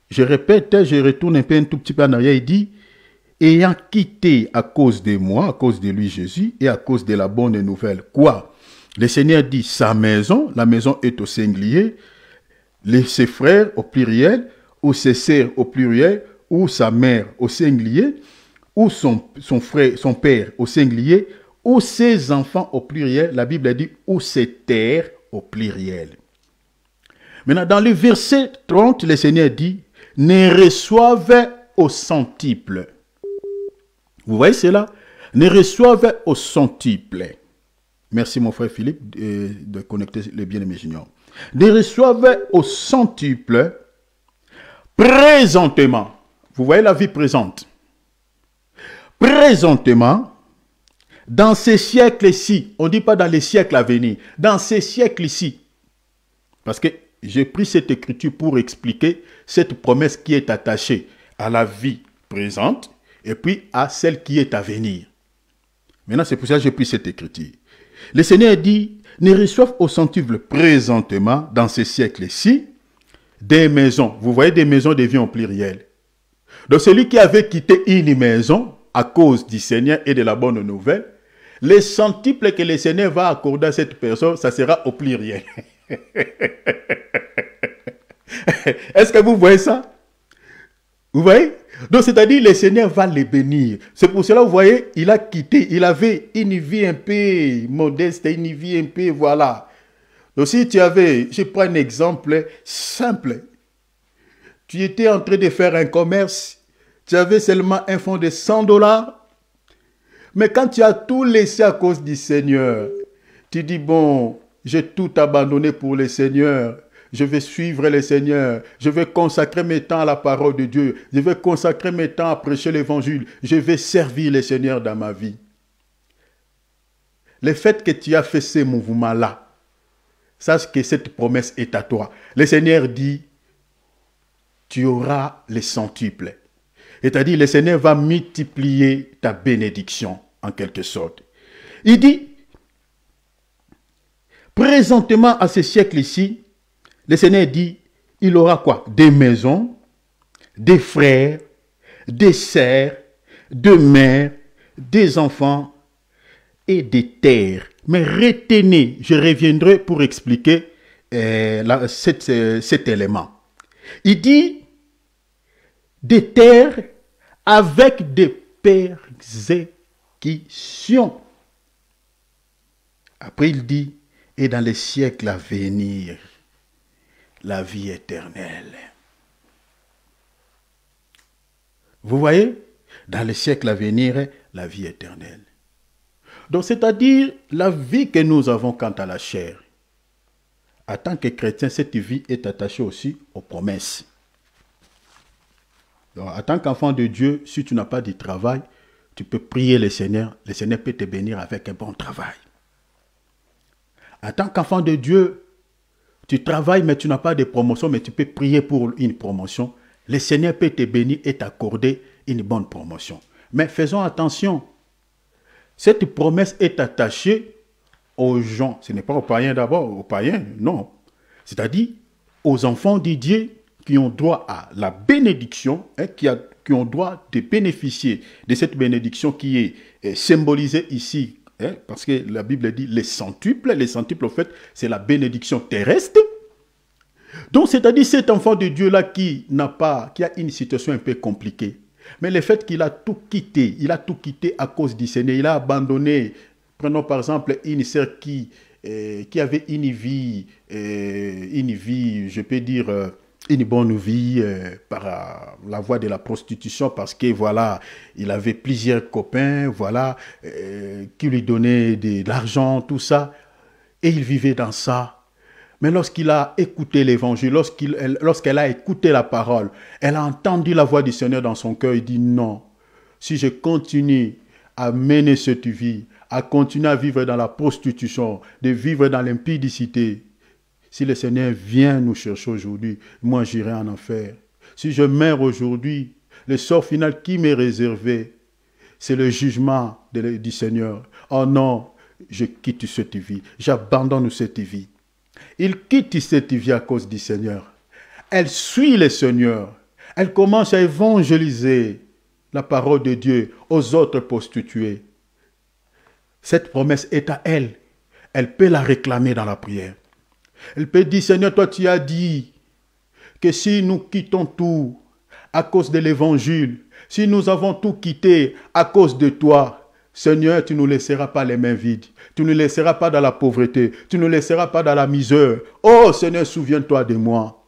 Speaker 1: je répète, je retourne un tout petit peu en arrière, il dit, ayant quitté à cause de moi, à cause de lui Jésus, et à cause de la bonne nouvelle. Quoi? Le Seigneur dit, sa maison, la maison est au singulier, ses frères au pluriel, ou ses sœurs au pluriel, ou sa mère au singulier, ou son frère, son père au singulier, ou ses enfants au pluriel, la Bible dit, ou ses terres au pluriel. Maintenant, dans le verset 30, le Seigneur dit, ne reçoivent au centuple. Vous voyez cela? Ne reçoivent au centuple. Merci mon frère Philippe de connecter les bien-aimés juniors. Ne reçoivent au centuple présentement. Vous voyez la vie présente. Présentement, dans ces siècles-ci, on ne dit pas dans les siècles à venir, dans ces siècles-ci, parce que j'ai pris cette écriture pour expliquer cette promesse qui est attachée à la vie présente et puis à celle qui est à venir. Maintenant, c'est pour ça que j'ai pris cette écriture. Le Seigneur dit, ne reçoivent au centuple présentement, dans ces siècles-ci, des maisons. Vous voyez des maisons deviennent au pluriel. Donc celui qui avait quitté une maison à cause du Seigneur et de la bonne nouvelle, les centuples que le Seigneur va accorder à cette personne, ça sera au pluriel. Est-ce que vous voyez ça? Vous voyez? Donc c'est-à-dire le Seigneur va les bénir. C'est pour cela, vous voyez, il a quitté, il avait une vie un peu modeste, une vie un peu, voilà. Donc si tu avais, je prends un exemple simple. Tu étais en train de faire un commerce, tu avais seulement un fonds de $100, mais quand tu as tout laissé à cause du Seigneur, tu dis, bon, j'ai tout abandonné pour le Seigneur, je vais suivre le Seigneur, je vais consacrer mes temps à la parole de Dieu, je vais consacrer mes temps à prêcher l'évangile, je vais servir le Seigneur dans ma vie. Le fait que tu as fait ces mouvements-là, sache que cette promesse est à toi. Le Seigneur dit, tu auras les centuples. C'est-à-dire, le Seigneur va multiplier ta bénédiction, en quelque sorte. Il dit, présentement à ce siècle-ci, le Seigneur dit, il aura quoi? Des maisons, des frères, des sœurs, des mères, des enfants et des terres. Mais retenez, je reviendrai pour expliquer cet élément. Il dit, des terres avec des persécutions. Après il dit, et dans les siècles à venir, la vie éternelle. Vous voyez? Dans les siècles à venir, la vie éternelle. Donc c'est-à-dire la vie que nous avons quant à la chair. En tant que chrétien, cette vie est attachée aussi aux promesses. Donc, en tant qu'enfant de Dieu, si tu n'as pas de travail, tu peux prier le Seigneur peut te bénir avec un bon travail. En tant qu'enfant de Dieu, tu travailles mais tu n'as pas de promotion, mais tu peux prier pour une promotion. Le Seigneur peut te bénir et t'accorder une bonne promotion. Mais faisons attention. Cette promesse est attachée aux gens. Ce n'est pas aux païens d'abord, aux païens, non. C'est-à-dire aux enfants de Dieu qui ont droit à la bénédiction, hein, qui ont droit de bénéficier de cette bénédiction qui est symbolisée ici, hein, parce que la Bible dit les centuples. Les centuples, en fait, c'est la bénédiction terrestre. Donc, c'est-à-dire cet enfant de Dieu-là qui a une situation un peu compliquée. Mais le fait qu'il a tout quitté, à cause du Seigneur, il a abandonné. Prenons par exemple une sœur qui avait une vie, je peux dire, une bonne vie par la voie de la prostitution, parce que voilà, il avait plusieurs copains, voilà, qui lui donnaient de l'argent, tout ça, et il vivait dans ça. Mais lorsqu'il a écouté l'évangile, lorsqu'elle a écouté la parole, elle a entendu la voix du Seigneur dans son cœur, il dit non, si je continue à mener cette vie, à continuer à vivre dans la prostitution, de vivre dans l'impudicité, si le Seigneur vient nous chercher aujourd'hui, moi j'irai en enfer. Si je meurs aujourd'hui, le sort final qui m'est réservé, c'est le jugement du Seigneur. Oh non, je quitte cette vie, j'abandonne cette vie. Il quitte cette vie à cause du Seigneur. Elle suit le Seigneur. Elle commence à évangéliser la parole de Dieu aux autres prostituées. Cette promesse est à elle. Elle peut la réclamer dans la prière. Elle peut dire, Seigneur, toi tu as dit que si nous quittons tout à cause de l'évangile, si nous avons tout quitté à cause de toi, Seigneur, tu ne nous laisseras pas les mains vides. Tu ne nous laisseras pas dans la pauvreté. Tu ne nous laisseras pas dans la misère. Oh Seigneur, souviens-toi de moi.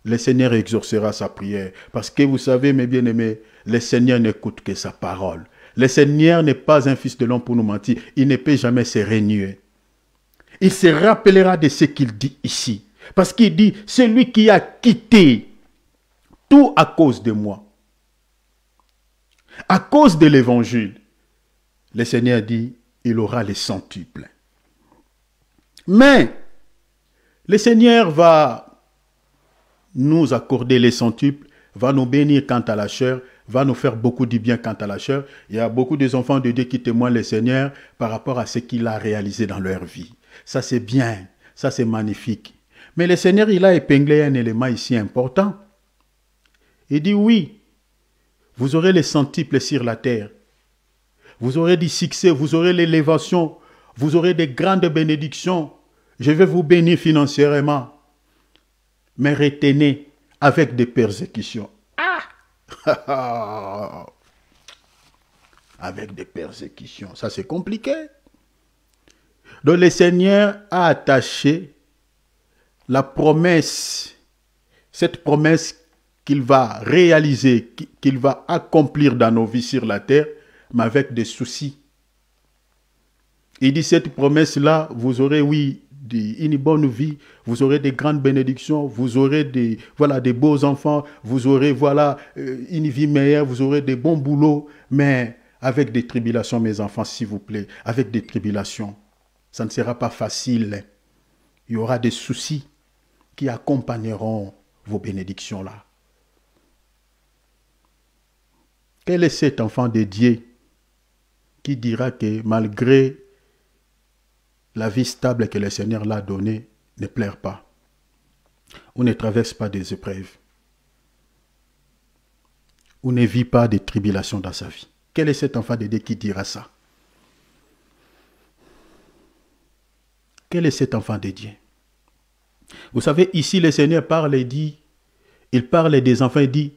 Speaker 1: Le Seigneur exaucera sa prière. Parce que vous savez, mes bien-aimés, le Seigneur n'écoute que sa parole. Le Seigneur n'est pas un fils de l'homme pour nous mentir. Il ne peut jamais se renier. Il se rappellera de ce qu'il dit ici. Parce qu'il dit, celui qui a quitté tout à cause de moi. À cause de l'évangile, le Seigneur dit, il aura les centuples. Mais, le Seigneur va nous accorder les centuples, va nous bénir quant à la chair, va nous faire beaucoup du bien quant à la chair. Il y a beaucoup des enfants de Dieu qui témoignent le Seigneur par rapport à ce qu'il a réalisé dans leur vie. Ça c'est bien, ça c'est magnifique. Mais le Seigneur, il a épinglé un élément ici important. Il dit oui, vous aurez les centuples sur la terre. Vous aurez du succès, vous aurez l'élévation, vous aurez des grandes bénédictions. Je vais vous bénir financièrement. Mais retenez avec des persécutions. Ah! Avec des persécutions. Ça, c'est compliqué. Donc, le Seigneur a attaché la promesse, cette promesse qu'il va réaliser, qu'il va accomplir dans nos vies sur la terre, mais avec des soucis. Il dit, cette promesse-là, vous aurez, oui, une bonne vie, vous aurez des grandes bénédictions, vous aurez des beaux enfants, vous aurez, une vie meilleure, vous aurez des bons boulots, mais avec des tribulations, mes enfants, s'il vous plaît, avec des tribulations. Ça ne sera pas facile. Il y aura des soucis qui accompagneront vos bénédictions-là. Quel est cet enfant de Dieu qui dira que malgré la vie stable que le Seigneur l'a donnée, ne pleure pas ou ne traverse pas des épreuves ou ne vit pas des tribulations dans sa vie? Quel est cet enfant de Dieu qui dira ça? Quel est cet enfant de Dieu? Vous savez, ici le Seigneur parle et dit, il parle des enfants et dit,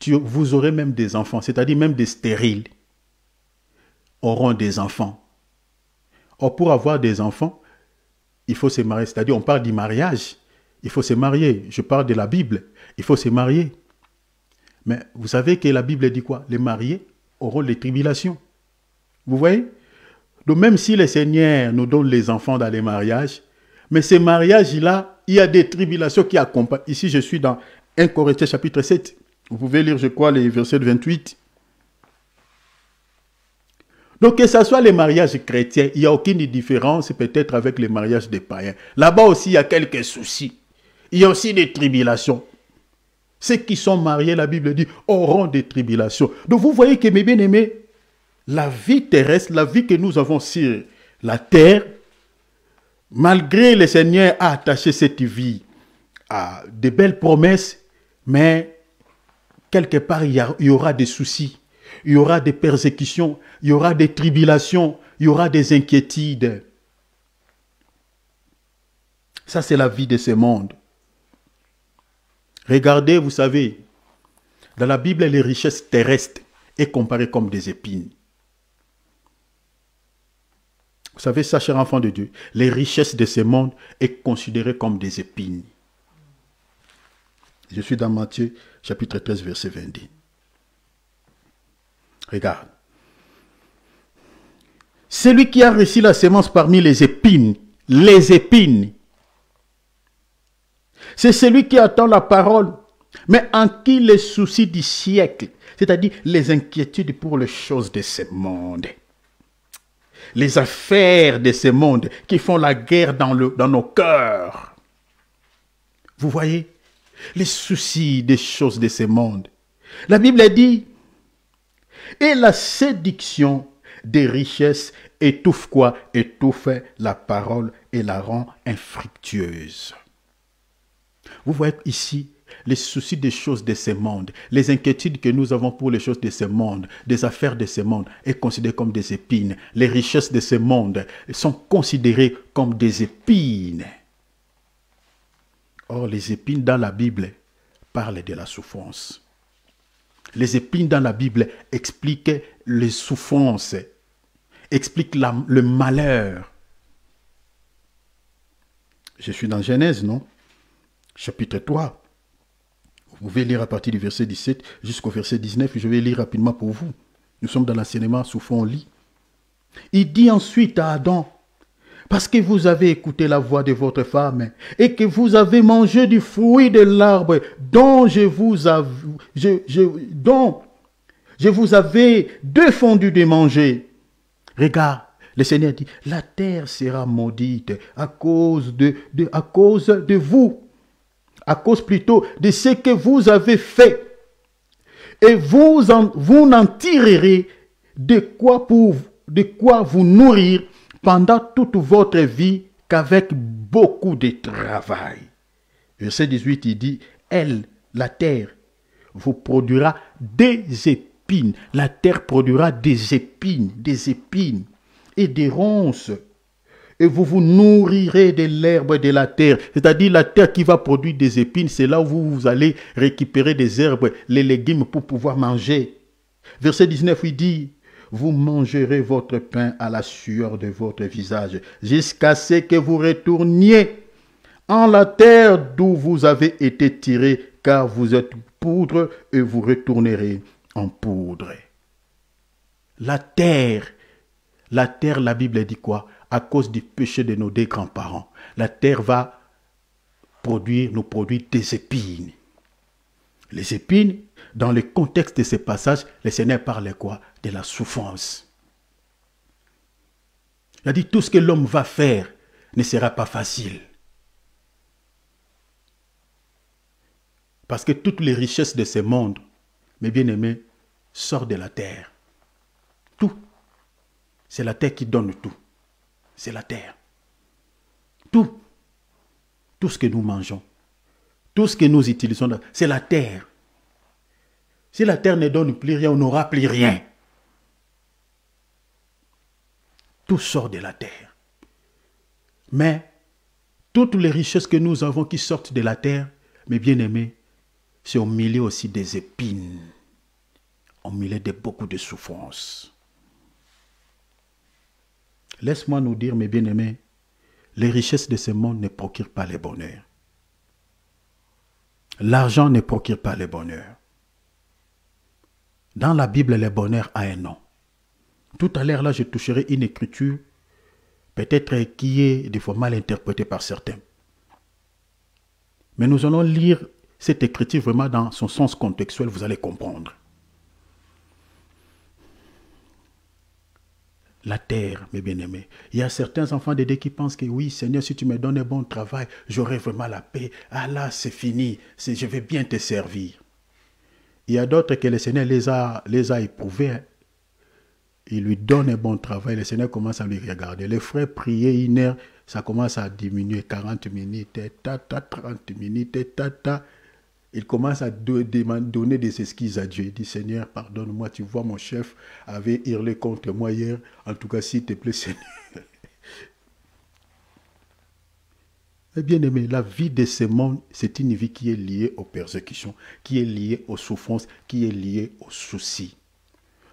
Speaker 1: vous aurez même des enfants, c'est-à-dire même des stériles auront des enfants. Or, pour avoir des enfants, il faut se marier. C'est-à-dire, on parle du mariage, il faut se marier. Je parle de la Bible, il faut se marier. Mais vous savez que la Bible dit quoi? Les mariés auront les tribulations. Vous voyez? Donc, même si le Seigneur nous donne les enfants dans les mariages, mais ces mariages-là, il y a des tribulations qui accompagnent. Ici, je suis dans 1 Corinthiens chapitre 7. Vous pouvez lire, je crois, les versets 28. Donc, que ce soit les mariages chrétiens, il n'y a aucune différence peut-être avec les mariages des païens. Là-bas aussi, il y a quelques soucis. Il y a aussi des tribulations. Ceux qui sont mariés, la Bible dit, auront des tribulations. Donc, vous voyez que, mes bien-aimés, la vie terrestre, la vie que nous avons sur la terre, malgré le Seigneur a attaché cette vie à de belles promesses, mais quelque part il y aura des soucis, il y aura des persécutions, il y aura des tribulations, il y aura des inquiétudes. Ça, c'est la vie de ce monde. Regardez, vous savez, dans la Bible, les richesses terrestres sont comparées comme des épines. Vous savez ça, cher enfant de Dieu, les richesses de ce monde sont considérées comme des épines. Je suis dans Matthieu, chapitre 13, verset 22. Regarde. Celui qui a reçu la semence parmi les épines, c'est celui qui attend la parole, mais en qui les soucis du siècle, c'est-à-dire les inquiétudes pour les choses de ce monde, les affaires de ce monde qui font la guerre dans nos cœurs. Vous voyez, les soucis des choses de ce monde. La Bible dit, et la séduction des richesses étouffe quoi? Étouffe la parole et la rend infructueuse. Vous voyez ici les soucis des choses de ce monde, les inquiétudes que nous avons pour les choses de ce monde, des affaires de ce monde, est considérées comme des épines. Les richesses de ce monde sont considérées comme des épines. Or, les épines dans la Bible parlent de la souffrance. Les épines dans la Bible expliquent les souffrances, expliquent le malheur. Je suis dans Genèse, non? Chapitre 3. Vous pouvez lire à partir du verset 17 jusqu'au verset 19. Je vais lire rapidement pour vous. Nous sommes dans l'enseignement, souffrons au lit. Il dit ensuite à Adam, parce que vous avez écouté la voix de votre femme et que vous avez mangé du fruit de l'arbre dont je vous avais défendu de manger. Regarde, le Seigneur dit, la terre sera maudite à cause de vous, à cause plutôt de ce que vous avez fait. Et vous n'en tirerez de quoi vous nourrir pendant toute votre vie qu'avec beaucoup de travail. Verset 18, il dit, elle, la terre, vous produira des épines. La terre produira des épines et des ronces. Et vous vous nourrirez de l'herbe de la terre. C'est-à-dire la terre qui va produire des épines, c'est là où vous allez récupérer des herbes, les légumes pour pouvoir manger. Verset 19, il dit, vous mangerez votre pain à la sueur de votre visage, jusqu'à ce que vous retourniez en la terre d'où vous avez été tirés, car vous êtes poudre et vous retournerez en poudre. La terre, la Bible dit quoi? À cause du péché de nos deux grands-parents, la terre va nous produire des épines. Les épines, dans le contexte de ce passage, le Seigneur parle quoi? De la souffrance. Il a dit tout ce que l'homme va faire ne sera pas facile. Parce que toutes les richesses de ce monde, mes bien-aimés, sortent de la terre. Tout. C'est la terre qui donne tout. C'est la terre. Tout. Tout ce que nous mangeons. Tout ce que nous utilisons, c'est la terre. Si la terre ne donne plus rien, on n'aura plus rien. Tout sort de la terre. Mais toutes les richesses que nous avons qui sortent de la terre, mes bien-aimés, c'est au milieu aussi des épines, au milieu de beaucoup de souffrances. Laisse-moi nous dire, mes bien-aimés, les richesses de ce monde ne procurent pas le bonheur. L'argent ne procure pas le bonheur. Dans la Bible, le bonheur a un nom. Tout à l'heure, là, je toucherai une écriture, peut-être qui est des fois mal interprétée par certains. Mais nous allons lire cette écriture vraiment dans son sens contextuel, vous allez comprendre. La terre, mes bien-aimés. Il y a certains enfants de Dieu qui pensent que oui, Seigneur, si tu me donnes un bon travail, j'aurai vraiment la paix. Ah là, c'est fini, je vais bien te servir. Il y a d'autres que le Seigneur les a éprouvés. Il lui donne un bon travail. Le Seigneur commence à lui regarder. Les frères priaient 1 heure, ça commence à diminuer. 40 minutes, 30 minutes, tata. Il commence à donner des excuses à Dieu. Il dit, Seigneur, pardonne-moi. Tu vois, mon chef avait hurlé contre moi hier. En tout cas, s'il te plaît, Seigneur. Mais bien aimé, la vie de ce monde, c'est une vie qui est liée aux persécutions, qui est liée aux souffrances, qui est liée aux soucis.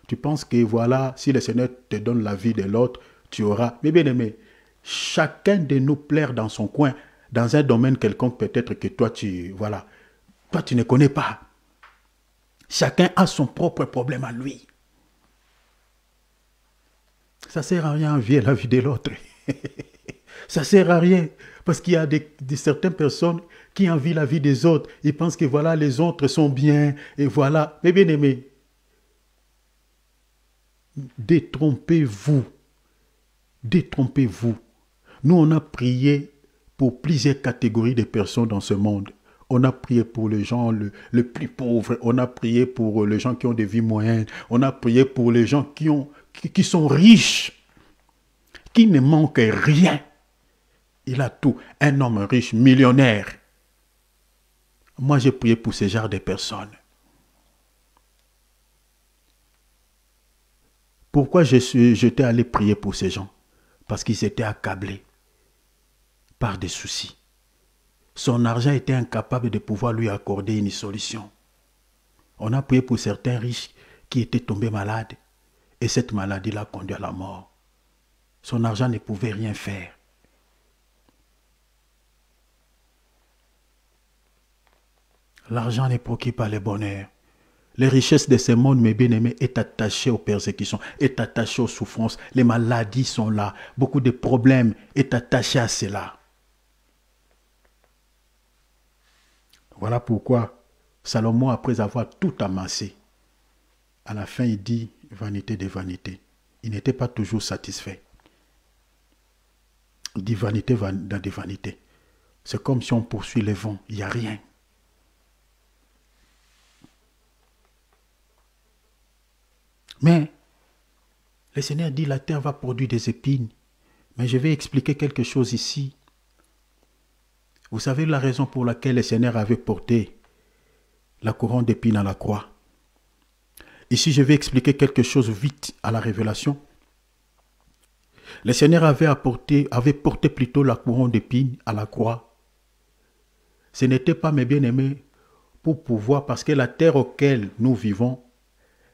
Speaker 1: Tu penses que voilà, si le Seigneur te donne la vie de l'autre, tu auras. Mais bien aimé, chacun de nous plaire dans son coin, dans un domaine quelconque, peut-être que toi, toi, tu ne connais pas. Chacun a son propre problème à lui. Ça ne sert à rien d'envier la vie de l'autre. Ça ne sert à rien. Parce qu'il y a certaines personnes qui envient la vie des autres. Ils pensent que voilà, les autres sont bien. Et voilà. Mais bien aimé, détrompez-vous. Détrompez-vous. Nous, on a prié pour plusieurs catégories de personnes dans ce monde. On a prié pour les gens les plus pauvres. On a prié pour les gens qui ont des vies moyennes. On a prié pour les gens qui sont riches, qui ne manquent rien. Il a tout. Un homme riche, millionnaire. Moi, j'ai prié pour ce genre de personnes. Pourquoi j'étais allé prier pour ces gens? Parce qu'ils étaient accablés par des soucis. Son argent était incapable de pouvoir lui accorder une solution. On a prié pour certains riches qui étaient tombés malades. Et cette maladie l'a conduit à la mort. Son argent ne pouvait rien faire. L'argent ne procure pas le bonheur. Les richesses de ce monde, mes bien-aimés, est attachée aux persécutions, est attachée aux souffrances. Les maladies sont là. Beaucoup de problèmes est attaché à cela. Voilà pourquoi Salomon, après avoir tout amassé, à la fin, il dit vanité de vanité. Il n'était pas toujours satisfait. Il dit vanité dans des vanités. C'est comme si on poursuit les vents. Il n'y a rien. Mais le Seigneur dit la terre va produire des épines. Mais je vais expliquer quelque chose ici. Vous savez la raison pour laquelle le Seigneur avait porté la couronne d'épines à la croix. Ici, je vais expliquer quelque chose vite à la révélation. Le Seigneur avait porté plutôt la couronne d'épines à la croix. Ce n'était pas, mes bien-aimés, pour pouvoir, parce que la terre auquel nous vivons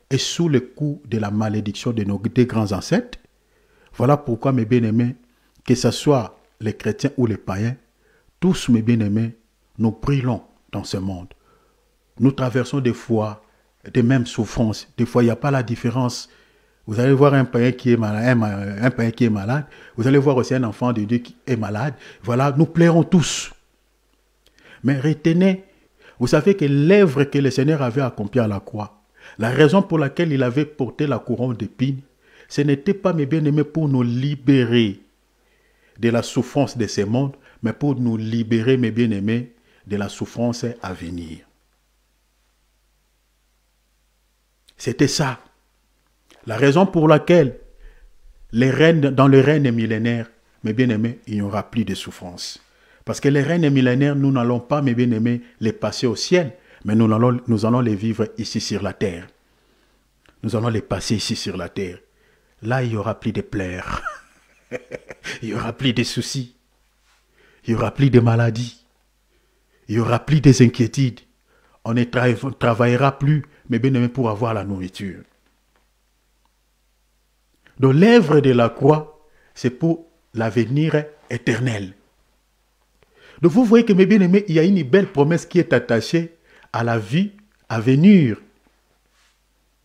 Speaker 1: est sous le coup de la malédiction des grands ancêtres. Voilà pourquoi, mes bien-aimés, que ce soit les chrétiens ou les païens, tous, mes bien-aimés, nous brûlons dans ce monde. Nous traversons des fois des mêmes souffrances. Des fois, il n'y a pas la différence. Vous allez voir un païen qui est malade, vous allez voir aussi un enfant de Dieu qui est malade. Voilà, nous plairons tous. Mais retenez, vous savez que l'œuvre que le Seigneur avait accomplie à la croix, la raison pour laquelle il avait porté la couronne d'épines, ce n'était pas, mes bien-aimés, pour nous libérer de la souffrance de ce monde, mais pour nous libérer, mes bien-aimés, de la souffrance à venir. C'était ça. La raison pour laquelle dans le règne millénaire, mes bien-aimés, il n'y aura plus de souffrance. Parce que les règnes millénaires, nous n'allons pas, mes bien-aimés, les passer au ciel, mais nous allons les vivre ici sur la terre. Nous allons les passer ici sur la terre. Là, il n'y aura plus de pleurs. Il n'y aura plus de soucis. Il n'y aura plus de maladies. Il n'y aura plus des inquiétudes. On ne travaillera plus, mais bien aimé, pour avoir la nourriture. Donc l'œuvre de la croix, c'est pour l'avenir éternel. Donc vous voyez que, mes bien-aimés, il y a une belle promesse qui est attachée à la vie à venir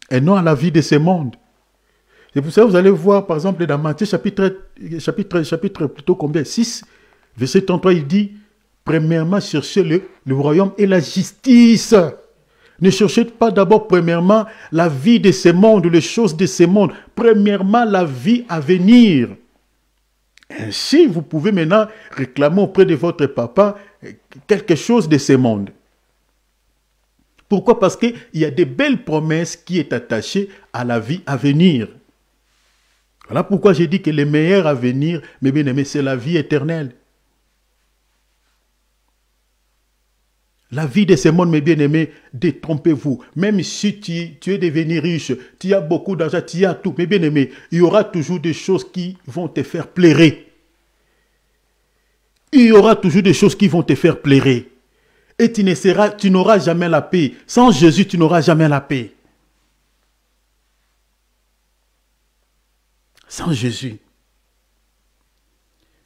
Speaker 1: et non à la vie de ce monde. C'est pour ça que vous allez voir, par exemple, dans Matthieu chapitre plutôt combien 6, verset 33, il dit, premièrement, cherchez le royaume et la justice. Ne cherchez pas d'abord, premièrement, la vie de ce monde, les choses de ce monde. Premièrement, la vie à venir. Ainsi, vous pouvez maintenant réclamer auprès de votre papa quelque chose de ce monde. Pourquoi? Parce qu'il y a des belles promesses qui sont attachées à la vie à venir. Voilà pourquoi j'ai dit que le meilleur à venir, mes bien-aimés, c'est la vie éternelle. La vie de ce monde, mes bien-aimés, détrompez-vous. Même si tu es devenu riche, tu as beaucoup d'argent, tu as tout, mes bien-aimés, il y aura toujours des choses qui vont te faire plairer. Il y aura toujours des choses qui vont te faire plairer. Et tu n'auras jamais la paix. Sans Jésus, tu n'auras jamais la paix. Sans Jésus.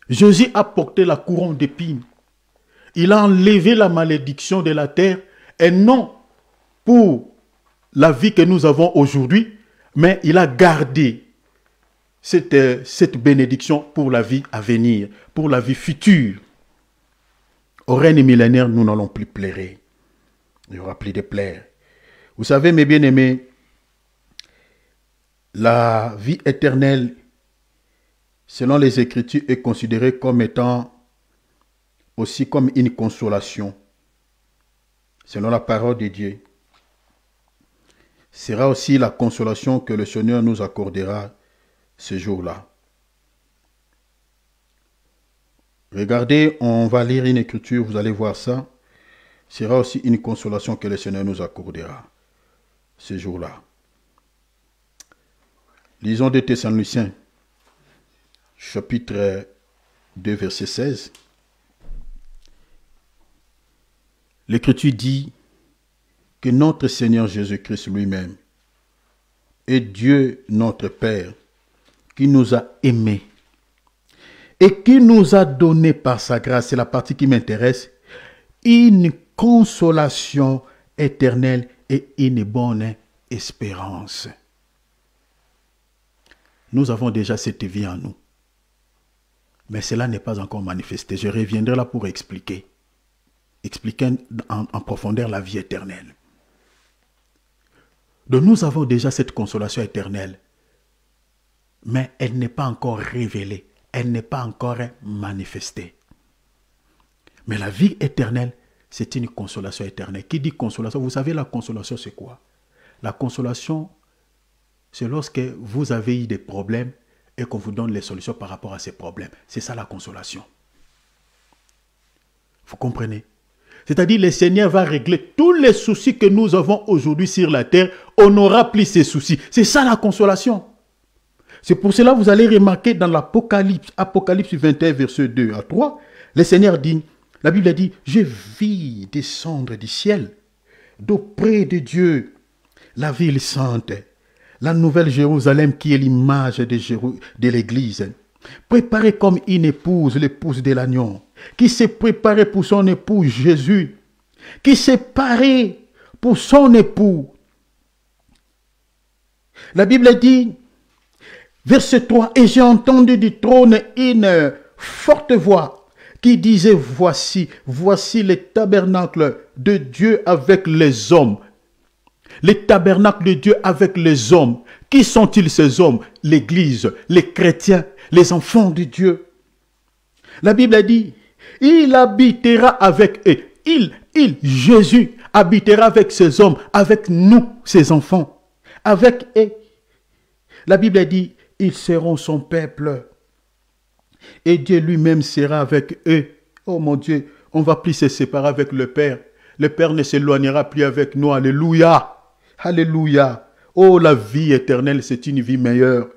Speaker 1: Jésus a porté la couronne d'épines. Il a enlevé la malédiction de la terre, et non pour la vie que nous avons aujourd'hui, mais il a gardé cette bénédiction pour la vie à venir, pour la vie future. Au règne millénaire, nous n'allons plus pleurer. Il n'y aura plus de pleurs. Vous savez, mes bien-aimés, la vie éternelle, selon les Écritures, est considérée comme étant aussi comme une consolation, selon la parole de Dieu. Sera aussi la consolation que le Seigneur nous accordera ce jour-là. Regardez, on va lire une écriture, vous allez voir ça. Sera aussi une consolation que le Seigneur nous accordera ce jour-là. Lisons 2 Thessaloniciens, chapitre 2, verset 16. L'Écriture dit que notre Seigneur Jésus-Christ lui-même est Dieu notre Père qui nous a aimés et qui nous a donné par sa grâce, c'est la partie qui m'intéresse, une consolation éternelle et une bonne espérance. Nous avons déjà cette vie en nous, mais cela n'est pas encore manifesté. Je reviendrai là pour expliquer en profondeur la vie éternelle. Donc nous avons déjà cette consolation éternelle, mais elle n'est pas encore révélée, elle n'est pas encore manifestée. Mais la vie éternelle, c'est une consolation éternelle. Qui dit consolation? Vous savez, la consolation, c'est quoi? La consolation, c'est lorsque vous avez eu des problèmes et qu'on vous donne les solutions par rapport à ces problèmes. C'est ça la consolation. Vous comprenez? C'est-à-dire, le Seigneur va régler tous les soucis que nous avons aujourd'hui sur la terre. On n'aura plus ces soucis. C'est ça la consolation. C'est pour cela que vous allez remarquer dans l'Apocalypse, Apocalypse 21, verset 2 à 3, le Seigneur dit, la Bible dit, je vis descendre du ciel, d'auprès de Dieu, la ville sainte, la nouvelle Jérusalem qui est l'image de l'Église, préparée comme une épouse, l'épouse de l'agneau, qui s'est préparée pour son époux Jésus, qui s'est parée pour son époux. La Bible dit, verset 3, et j'ai entendu du trône une forte voix qui disait, voici le tabernacle de Dieu avec les hommes. Le tabernacle de Dieu avec les hommes. Qui sont-ils ces hommes? L'Église, les chrétiens, les enfants de Dieu. La Bible dit, il habitera avec eux. Jésus habitera avec ces hommes, avec nous, ses enfants. Avec eux. La Bible dit, ils seront son peuple. Et Dieu lui-même sera avec eux. Oh mon Dieu, on ne va plus se séparer avec le Père. Le Père ne s'éloignera plus avec nous. Alléluia. Alléluia. Oh, la vie éternelle, c'est une vie meilleure.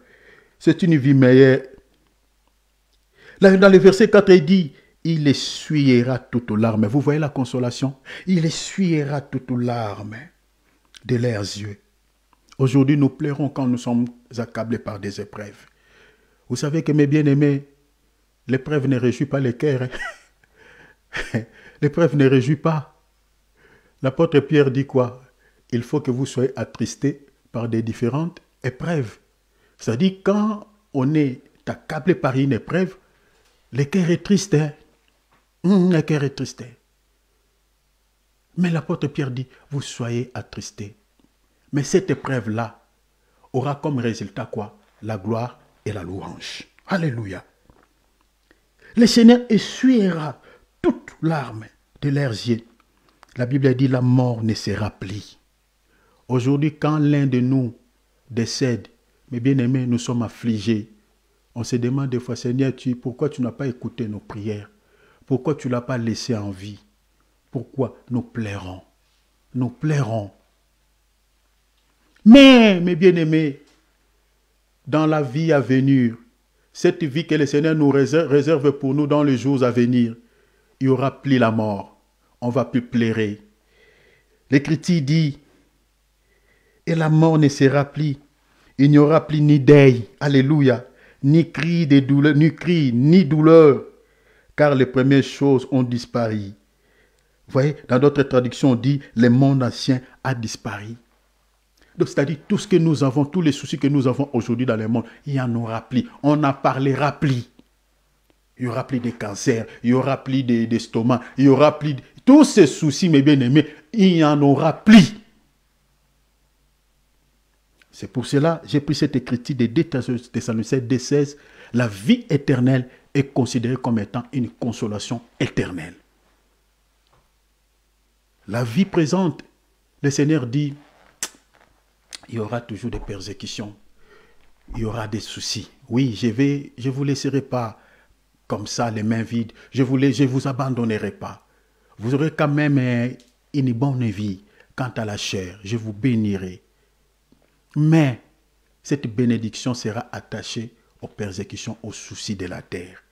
Speaker 1: C'est une vie meilleure. Là, dans le verset 4, il dit, il essuiera toutes larmes. Vous voyez la consolation? Il essuiera toutes larmes de leurs yeux. Aujourd'hui, nous pleurons quand nous sommes accablés par des épreuves. Vous savez que mes bien-aimés, l'épreuve ne réjouit pas les cœurs. L'épreuve ne réjouit pas. L'apôtre Pierre dit quoi? Il faut que vous soyez attristés par des différentes épreuves. C'est-à-dire, quand on est accablé par une épreuve, le cœur est triste. Le cœur est triste. Mais l'apôtre Pierre dit, vous soyez attristés. Mais cette épreuve-là aura comme résultat quoi? La gloire et la louange. Alléluia. Le Seigneur essuiera toutes larmes de leurs yeux. La Bible dit, la mort ne sera plus. Aujourd'hui, quand l'un de nous décède, mes bien-aimés, nous sommes affligés. On se demande des fois, Seigneur, pourquoi tu n'as pas écouté nos prières? Pourquoi tu ne l'as pas laissé en vie? Pourquoi? Nous plairons. Nous plairons. Mais, mes bien-aimés, dans la vie à venir, cette vie que le Seigneur nous réserve pour nous dans les jours à venir, il n'y aura plus la mort. On ne va plus pleurer. L'Écriture dit, et la mort ne sera plus. Il n'y aura plus ni deuil, alléluia, ni cri de douleur, ni douleur, car les premières choses ont disparu. Vous voyez, dans d'autres traductions, on dit, le monde ancien a disparu. Donc, c'est-à-dire, tout ce que nous avons, tous les soucis que nous avons aujourd'hui dans le monde, il n'y en aura plus. On n'en parlera plus. Il n'y aura plus de cancer, il n'y aura plus d'estomac, il n'y aura plus... Tous ces soucis, mes bien-aimés, il n'y en aura plus. C'est pour cela que j'ai pris cette écriture de 2 Thessaloniciens 2:16. La vie éternelle est considérée comme étant une consolation éternelle. La vie présente, le Seigneur dit, il y aura toujours des persécutions, il y aura des soucis. Oui, je ne vous laisserai pas comme ça, les mains vides. Je vous abandonnerai pas. Vous aurez quand même une bonne vie. Quant à la chair, je vous bénirai. Mais cette bénédiction sera attachée aux persécutions, aux soucis de la terre.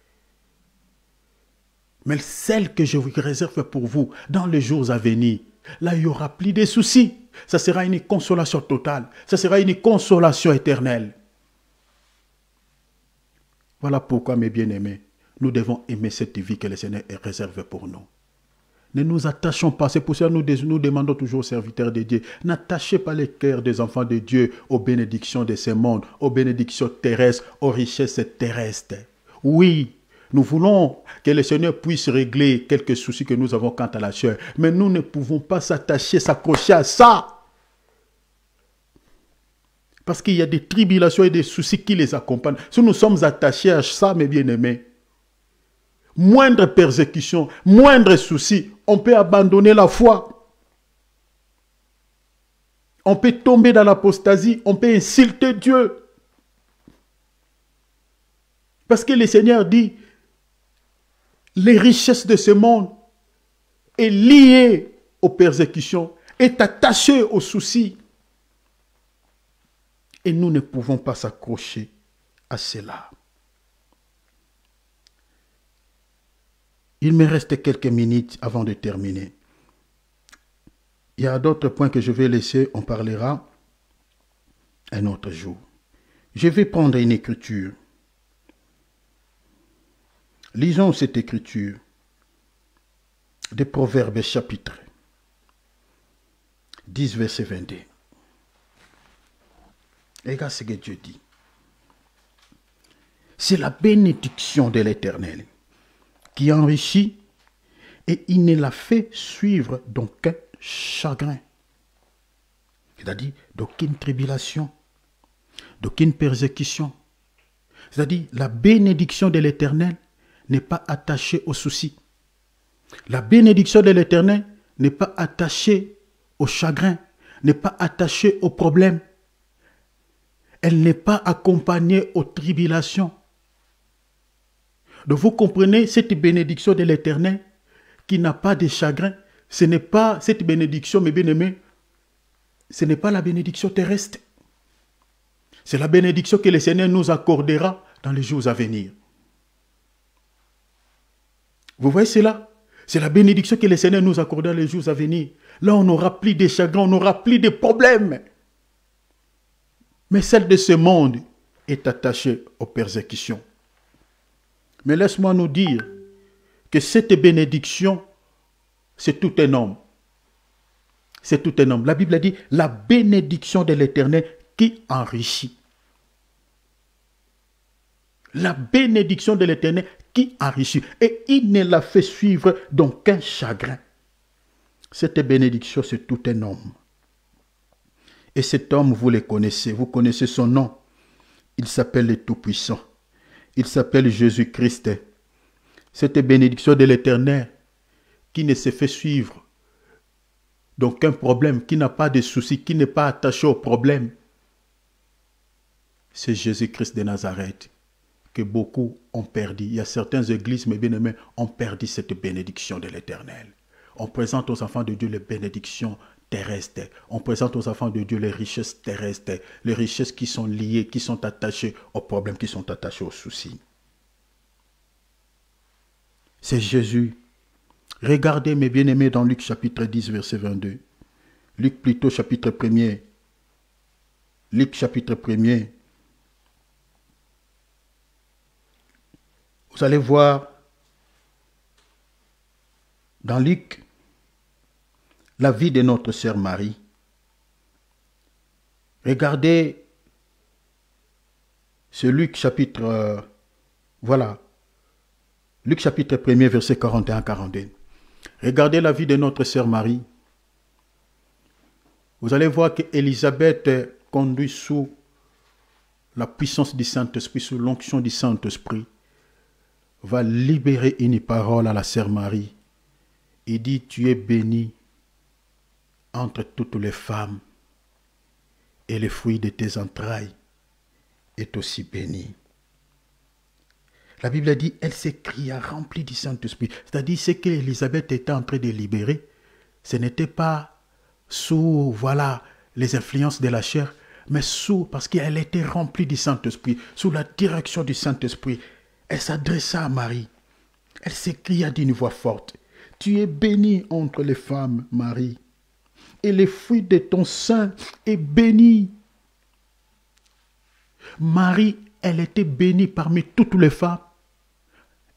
Speaker 1: Mais celle que je vous réserve pour vous dans les jours à venir, là, il n'y aura plus de soucis. Ça sera une consolation totale. Ça sera une consolation éternelle. Voilà pourquoi, mes bien-aimés, nous devons aimer cette vie que le Seigneur est réservée pour nous. Ne nous attachons pas. C'est pour ça que nous demandons toujours aux serviteurs de Dieu, n'attachez pas les cœurs des enfants de Dieu aux bénédictions de ce monde, aux bénédictions terrestres, aux richesses terrestres. Oui, nous voulons que le Seigneur puisse régler quelques soucis que nous avons quant à la chair, mais nous ne pouvons pas s'accrocher à ça. Parce qu'il y a des tribulations et des soucis qui les accompagnent. Si nous sommes attachés à ça, mes bien-aimés, moindre persécution, moindre souci, on peut abandonner la foi. On peut tomber dans l'apostasie, on peut insulter Dieu. Parce que le Seigneur dit, les richesses de ce monde est liées aux persécutions, est attachée aux soucis. Et nous ne pouvons pas s'accrocher à cela. Il me reste quelques minutes avant de terminer. Il y a d'autres points que je vais laisser, on parlera un autre jour. Je vais prendre une écriture. Lisons cette écriture des Proverbes chapitre 10, verset 22. Regarde ce que Dieu dit. C'est la bénédiction de l'Éternel qui enrichit et il ne la fait suivre d'aucun chagrin. C'est-à-dire d'aucune tribulation, d'aucune persécution. C'est-à-dire la bénédiction de l'Éternel n'est pas attachée aux soucis. La bénédiction de l'Éternel n'est pas attachée au chagrin, n'est pas attachée aux problèmes. Elle n'est pas accompagnée aux tribulations. Donc vous comprenez, cette bénédiction de l'Éternel qui n'a pas de chagrin, ce n'est pas cette bénédiction, mes bien-aimés, ce n'est pas la bénédiction terrestre. C'est la bénédiction que le Seigneur nous accordera dans les jours à venir. Vous voyez cela? C'est la bénédiction que le Seigneur nous accordera dans les jours à venir. Là, on n'aura plus de chagrin, on n'aura plus de problèmes. Mais celle de ce monde est attachée aux persécutions. Mais laisse-moi nous dire que cette bénédiction, c'est tout un homme. C'est tout un homme. La Bible a dit, la bénédiction de l'Éternel qui enrichit. La bénédiction de l'Éternel qui enrichit. Et il ne la fait suivre d'aucun chagrin. Cette bénédiction, c'est tout un homme. Et cet homme, vous le connaissez. Vous connaissez son nom. Il s'appelle le Tout-Puissant. Il s'appelle Jésus-Christ. Cette bénédiction de l'Éternel qui ne se fait suivre d'aucun problème, qui n'a pas de soucis, qui n'est pas attaché au problème. C'est Jésus-Christ de Nazareth que beaucoup ont perdu. Il y a certaines églises, mes bien-aimés, ont perdu cette bénédiction de l'Éternel. On présente aux enfants de Dieu les bénédictions terrestres. On présente aux enfants de Dieu les richesses terrestres, les richesses qui sont liées, qui sont attachées aux problèmes, qui sont attachées aux soucis. C'est Jésus. Regardez, mes bien-aimés, dans Luc chapitre 10, verset 22. Luc plutôt chapitre 1er. Luc chapitre 1er. Vous allez voir dans Luc la vie de notre sœur Marie. Regardez ce Luc chapitre, Luc chapitre 1er, verset 41-42. Regardez la vie de notre sœur Marie. Vous allez voir qu'Élisabeth conduit sous la puissance du Saint-Esprit, sous l'onction du Saint-Esprit, va libérer une parole à la sœur Marie. Il dit, tu es bénie entre toutes les femmes, et le fruit de tes entrailles est aussi béni. La Bible dit, elle s'écria remplie du Saint-Esprit. C'est-à-dire, ce qu'Élisabeth était en train de libérer, ce n'était pas sous, les influences de la chair, mais parce qu'elle était remplie du Saint-Esprit, sous la direction du Saint-Esprit. Elle s'adressa à Marie. Elle s'écria d'une voix forte, « Tu es bénie entre les femmes, Marie, et le fruit de ton sein est béni. » Marie, elle était bénie parmi toutes les femmes,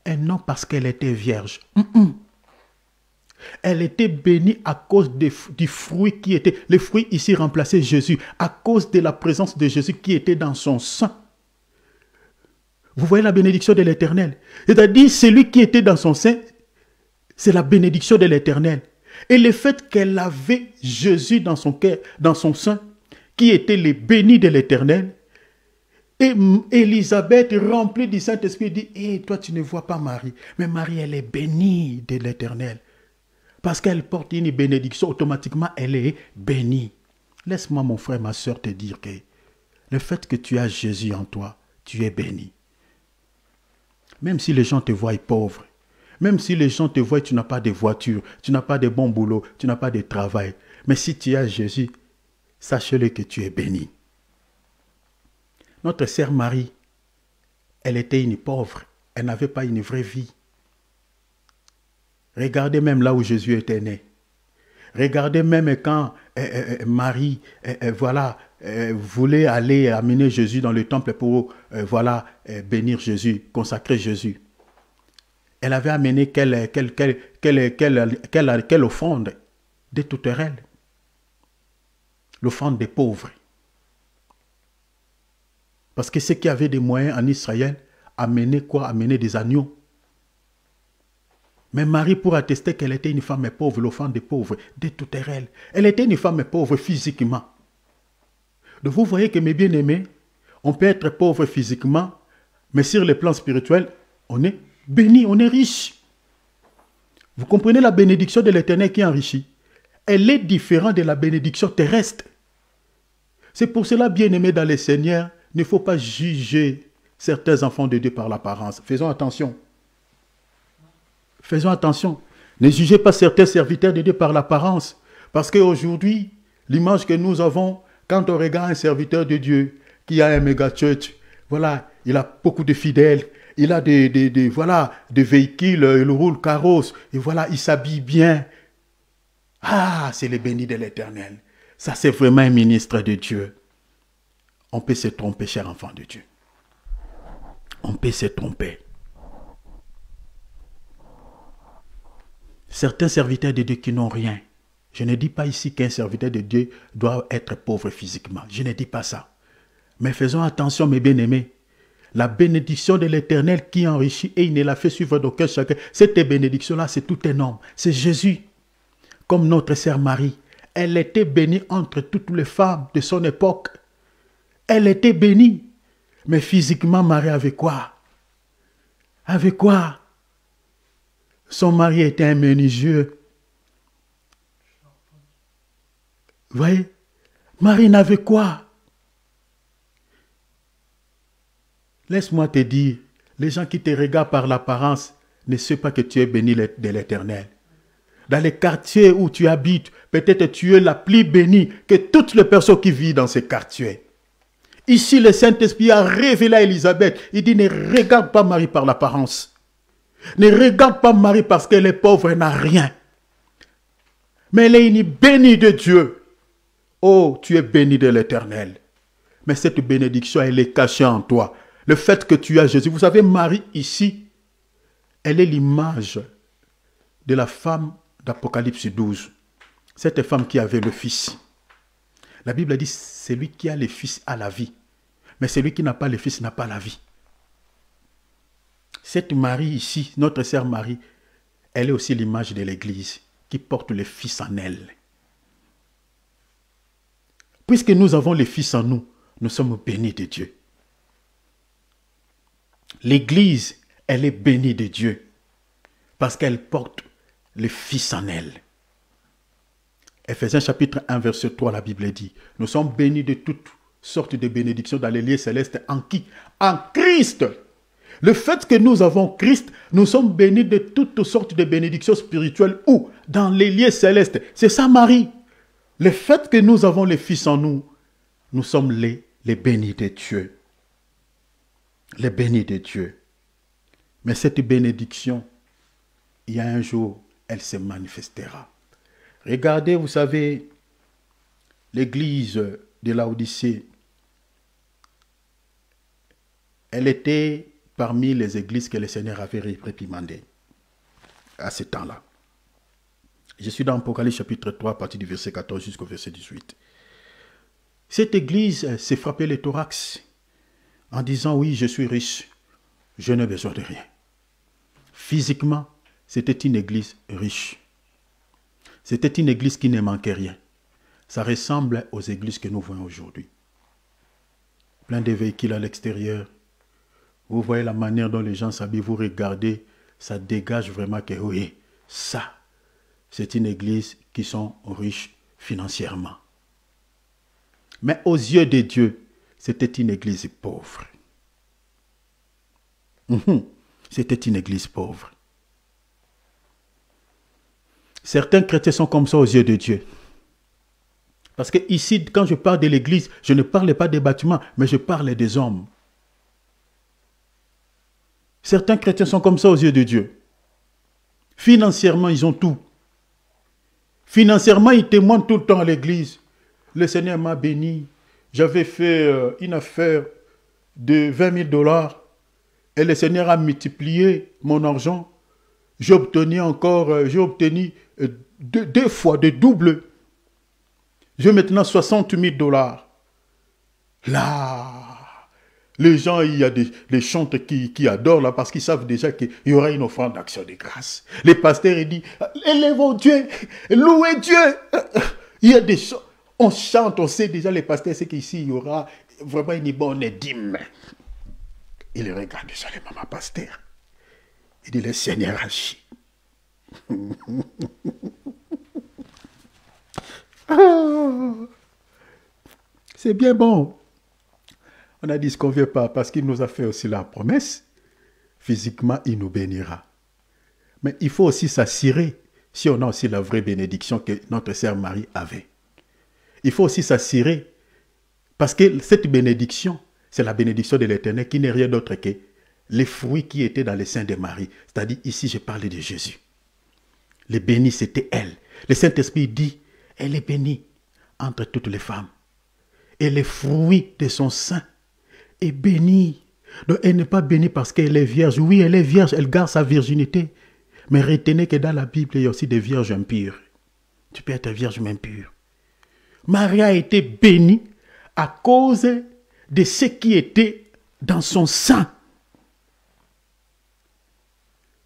Speaker 1: et non parce qu'elle était vierge. Elle était bénie à cause du fruit qui était, le fruit ici remplaçait Jésus, à cause de la présence de Jésus qui était dans son sein. Vous voyez la bénédiction de l'Éternel. C'est-à-dire, celui qui était dans son sein, c'est la bénédiction de l'Éternel. Et le fait qu'elle avait Jésus dans son cœur, dans son sein, qui était le béni de l'Éternel, et Élisabeth, remplie du Saint-Esprit, dit, toi tu ne vois pas Marie, mais Marie, elle est bénie de l'Éternel. Parce qu'elle porte une bénédiction, automatiquement, elle est bénie. Laisse-moi, mon frère, ma soeur, te dire que le fait que tu as Jésus en toi, tu es béni. Même si les gens te voient pauvre, même si les gens te voient, tu n'as pas de voiture, tu n'as pas de bon boulot, tu n'as pas de travail. Mais si tu as Jésus, sache-le que tu es béni. Notre sœur Marie, elle était une pauvre, elle n'avait pas une vraie vie. Regardez même là où Jésus était né. Regardez même quand Marie, voulait aller amener Jésus dans le temple pour, bénir Jésus, consacrer Jésus. Elle avait amené quelle offrande de toute elle. L'offrande des pauvres. Parce que ceux qui avaient des moyens en Israël amenaient quoi? Amenaient des agneaux. Mais Marie, pour attester qu'elle était une femme pauvre, l'offrande des pauvres, de toute elle. Elle était une femme pauvre physiquement. Donc vous voyez que mes bien-aimés, on peut être pauvre physiquement, mais sur le plan spirituel, on est béni, on est riche. Vous comprenez la bénédiction de l'Éternel qui enrichit? Elle est différente de la bénédiction terrestre. C'est pour cela, bien-aimés dans le Seigneur, il ne faut pas juger certains enfants de Dieu par l'apparence. Faisons attention. Faisons attention. Ne jugez pas certains serviteurs de Dieu par l'apparence. Parce qu'aujourd'hui, l'image que nous avons, quand on regarde un serviteur de Dieu qui a un méga church, il a beaucoup de fidèles, il a des véhicules, il roule carrosse, et il s'habille bien. Ah, c'est le béni de l'Éternel. Ça, c'est vraiment un ministre de Dieu. On peut se tromper, cher enfant de Dieu. On peut se tromper. Certains serviteurs de Dieu qui n'ont rien. Je ne dis pas ici qu'un serviteur de Dieu doit être pauvre physiquement. Je ne dis pas ça. Mais faisons attention, mes bien-aimés. La bénédiction de l'Éternel qui enrichit et il ne la fait suivre d'aucun chacun. Cette bénédiction-là, c'est tout un homme. C'est Jésus. Comme notre sœur Marie. Elle était bénie entre toutes les femmes de son époque. Elle était bénie. Mais physiquement, Marie avait quoi? Avec quoi? Son mari était un menuisier. Vous voyez? Marie n'avait quoi? Laisse-moi te dire Les gens qui te regardent par l'apparence ne savent pas que tu es béni de l'Éternel. Dans les quartiers où tu habites, peut-être tu es la plus bénie que toutes les personnes qui vivent dans ces quartiers. Ici, le Saint-Esprit a révélé à Élisabeth. Il dit, ne regarde pas Marie par l'apparence. Ne regarde pas Marie parce qu'elle est pauvre et n'a rien. Mais elle est une bénie de Dieu. Oh, tu es béni de l'Éternel. Mais cette bénédiction, elle est cachée en toi. Le fait que tu as Jésus. Vous savez, Marie, ici, elle est l'image de la femme d'Apocalypse 12. Cette femme qui avait le Fils. La Bible dit, celui qui a le Fils a la vie. Mais celui qui n'a pas le Fils n'a pas la vie. Cette Marie ici, notre sœur Marie, elle est aussi l'image de l'Église qui porte le Fils en elle. Puisque nous avons le Fils en nous, nous sommes bénis de Dieu. L'Église, elle est bénie de Dieu parce qu'elle porte le Fils en elle. Ephésiens chapitre 1, verset 3, la Bible dit, nous sommes bénis de toutes sortes de bénédictions dans les lieux célestes. En qui? En Christ. Le fait que nous avons Christ, nous sommes bénis de toutes sortes de bénédictions spirituelles. Où? Dans les lieux célestes. C'est ça, Marie. Le fait que nous avons le Fils en nous, nous sommes les bénis de Dieu. Les bénis de Dieu. Mais cette bénédiction, il y a un jour, elle se manifestera. Regardez, vous savez, l'église de Laodicée, elle était parmi les églises que le Seigneur avait réprimandées à ce temps-là. Je suis dans Apocalypse chapitre 3, à partir du verset 14 jusqu'au verset 18. Cette église s'est frappée le thorax en disant, oui, je suis riche, je n'ai besoin de rien. Physiquement, c'était une église riche. C'était une église qui ne manquait rien. Ça ressemble aux églises que nous voyons aujourd'hui. Plein de véhicules à l'extérieur. Vous voyez la manière dont les gens s'habillent, vous regardez, ça dégage vraiment que oui, ça, c'est une église qui sont riches financièrement. Mais aux yeux de Dieu, c'était une église pauvre. C'était une église pauvre. Certains chrétiens sont comme ça aux yeux de Dieu. Parce que ici, quand je parle de l'église, je ne parle pas des bâtiments, mais je parle des hommes. Certains chrétiens sont comme ça aux yeux de Dieu. Financièrement, ils ont tout. Financièrement, ils témoignent tout le temps à l'église. Le Seigneur m'a béni. J'avais fait une affaire de 20 000 $. Et le Seigneur a multiplié mon argent. J'ai obtenu deux fois, de double. J'ai maintenant 60 000 $. Là, les gens, il y a des chantres qui adorent là parce qu'ils savent déjà qu'il y aura une offrande d'action de grâce. Les pasteurs, ils disent, élevons Dieu, louez Dieu. Il y a des chants, on chante, on sait déjà les pasteurs, c'est qu'ici, il y aura vraiment une bonne dîme. Il regarde déjà les mamans pasteurs. Il dit, le Seigneur agit. C'est bien bon. On a dit ce qu'on ne veut pas parce qu'il nous a fait aussi la promesse. Physiquement, il nous bénira. Mais il faut aussi s'assurer si on a aussi la vraie bénédiction que notre sœur Marie avait. Il faut aussi s'assurer parce que cette bénédiction, c'est la bénédiction de l'Éternel qui n'est rien d'autre que les fruits qui étaient dans les seins de Marie. C'est-à-dire, ici, je parle de Jésus. Le béni, c'était elle. Le Saint-Esprit dit, elle est bénie entre toutes les femmes. Et les fruits de son sein est béni. Donc, elle n'est pas bénie parce qu'elle est vierge. Oui, elle est vierge, elle garde sa virginité. Mais retenez que dans la Bible, il y a aussi des vierges impures. Tu peux être vierge même pure. Marie a été bénie à cause de ce qui était dans son sein.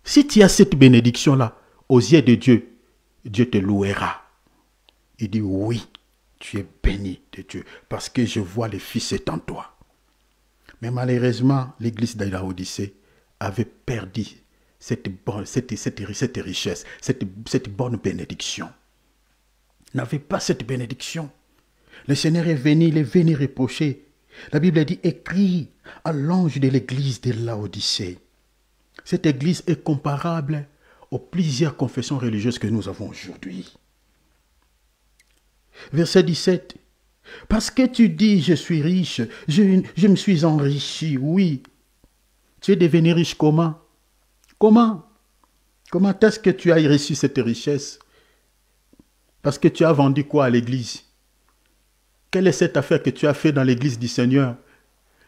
Speaker 1: Si tu as cette bénédiction-là, aux yeux de Dieu, Dieu te louera. Il dit oui, tu es béni de Dieu parce que je vois le Fils est en toi. Mais malheureusement, l'église de Laodicée avait perdu cette richesse, cette bonne bénédiction. N'avait pas cette bénédiction. Le Seigneur est venu, il est venu reprocher. La Bible dit, écrit à l'ange de l'église de Laodicée. Cette église est comparable aux plusieurs confessions religieuses que nous avons aujourd'hui. Verset 17. Parce que tu dis, je suis riche, je me suis enrichi, oui. Tu es devenu riche comment? Comment est-ce que tu as reçu cette richesse? Parce que tu as vendu quoi à l'église? Quelle est cette affaire que tu as fait dans l'église du Seigneur?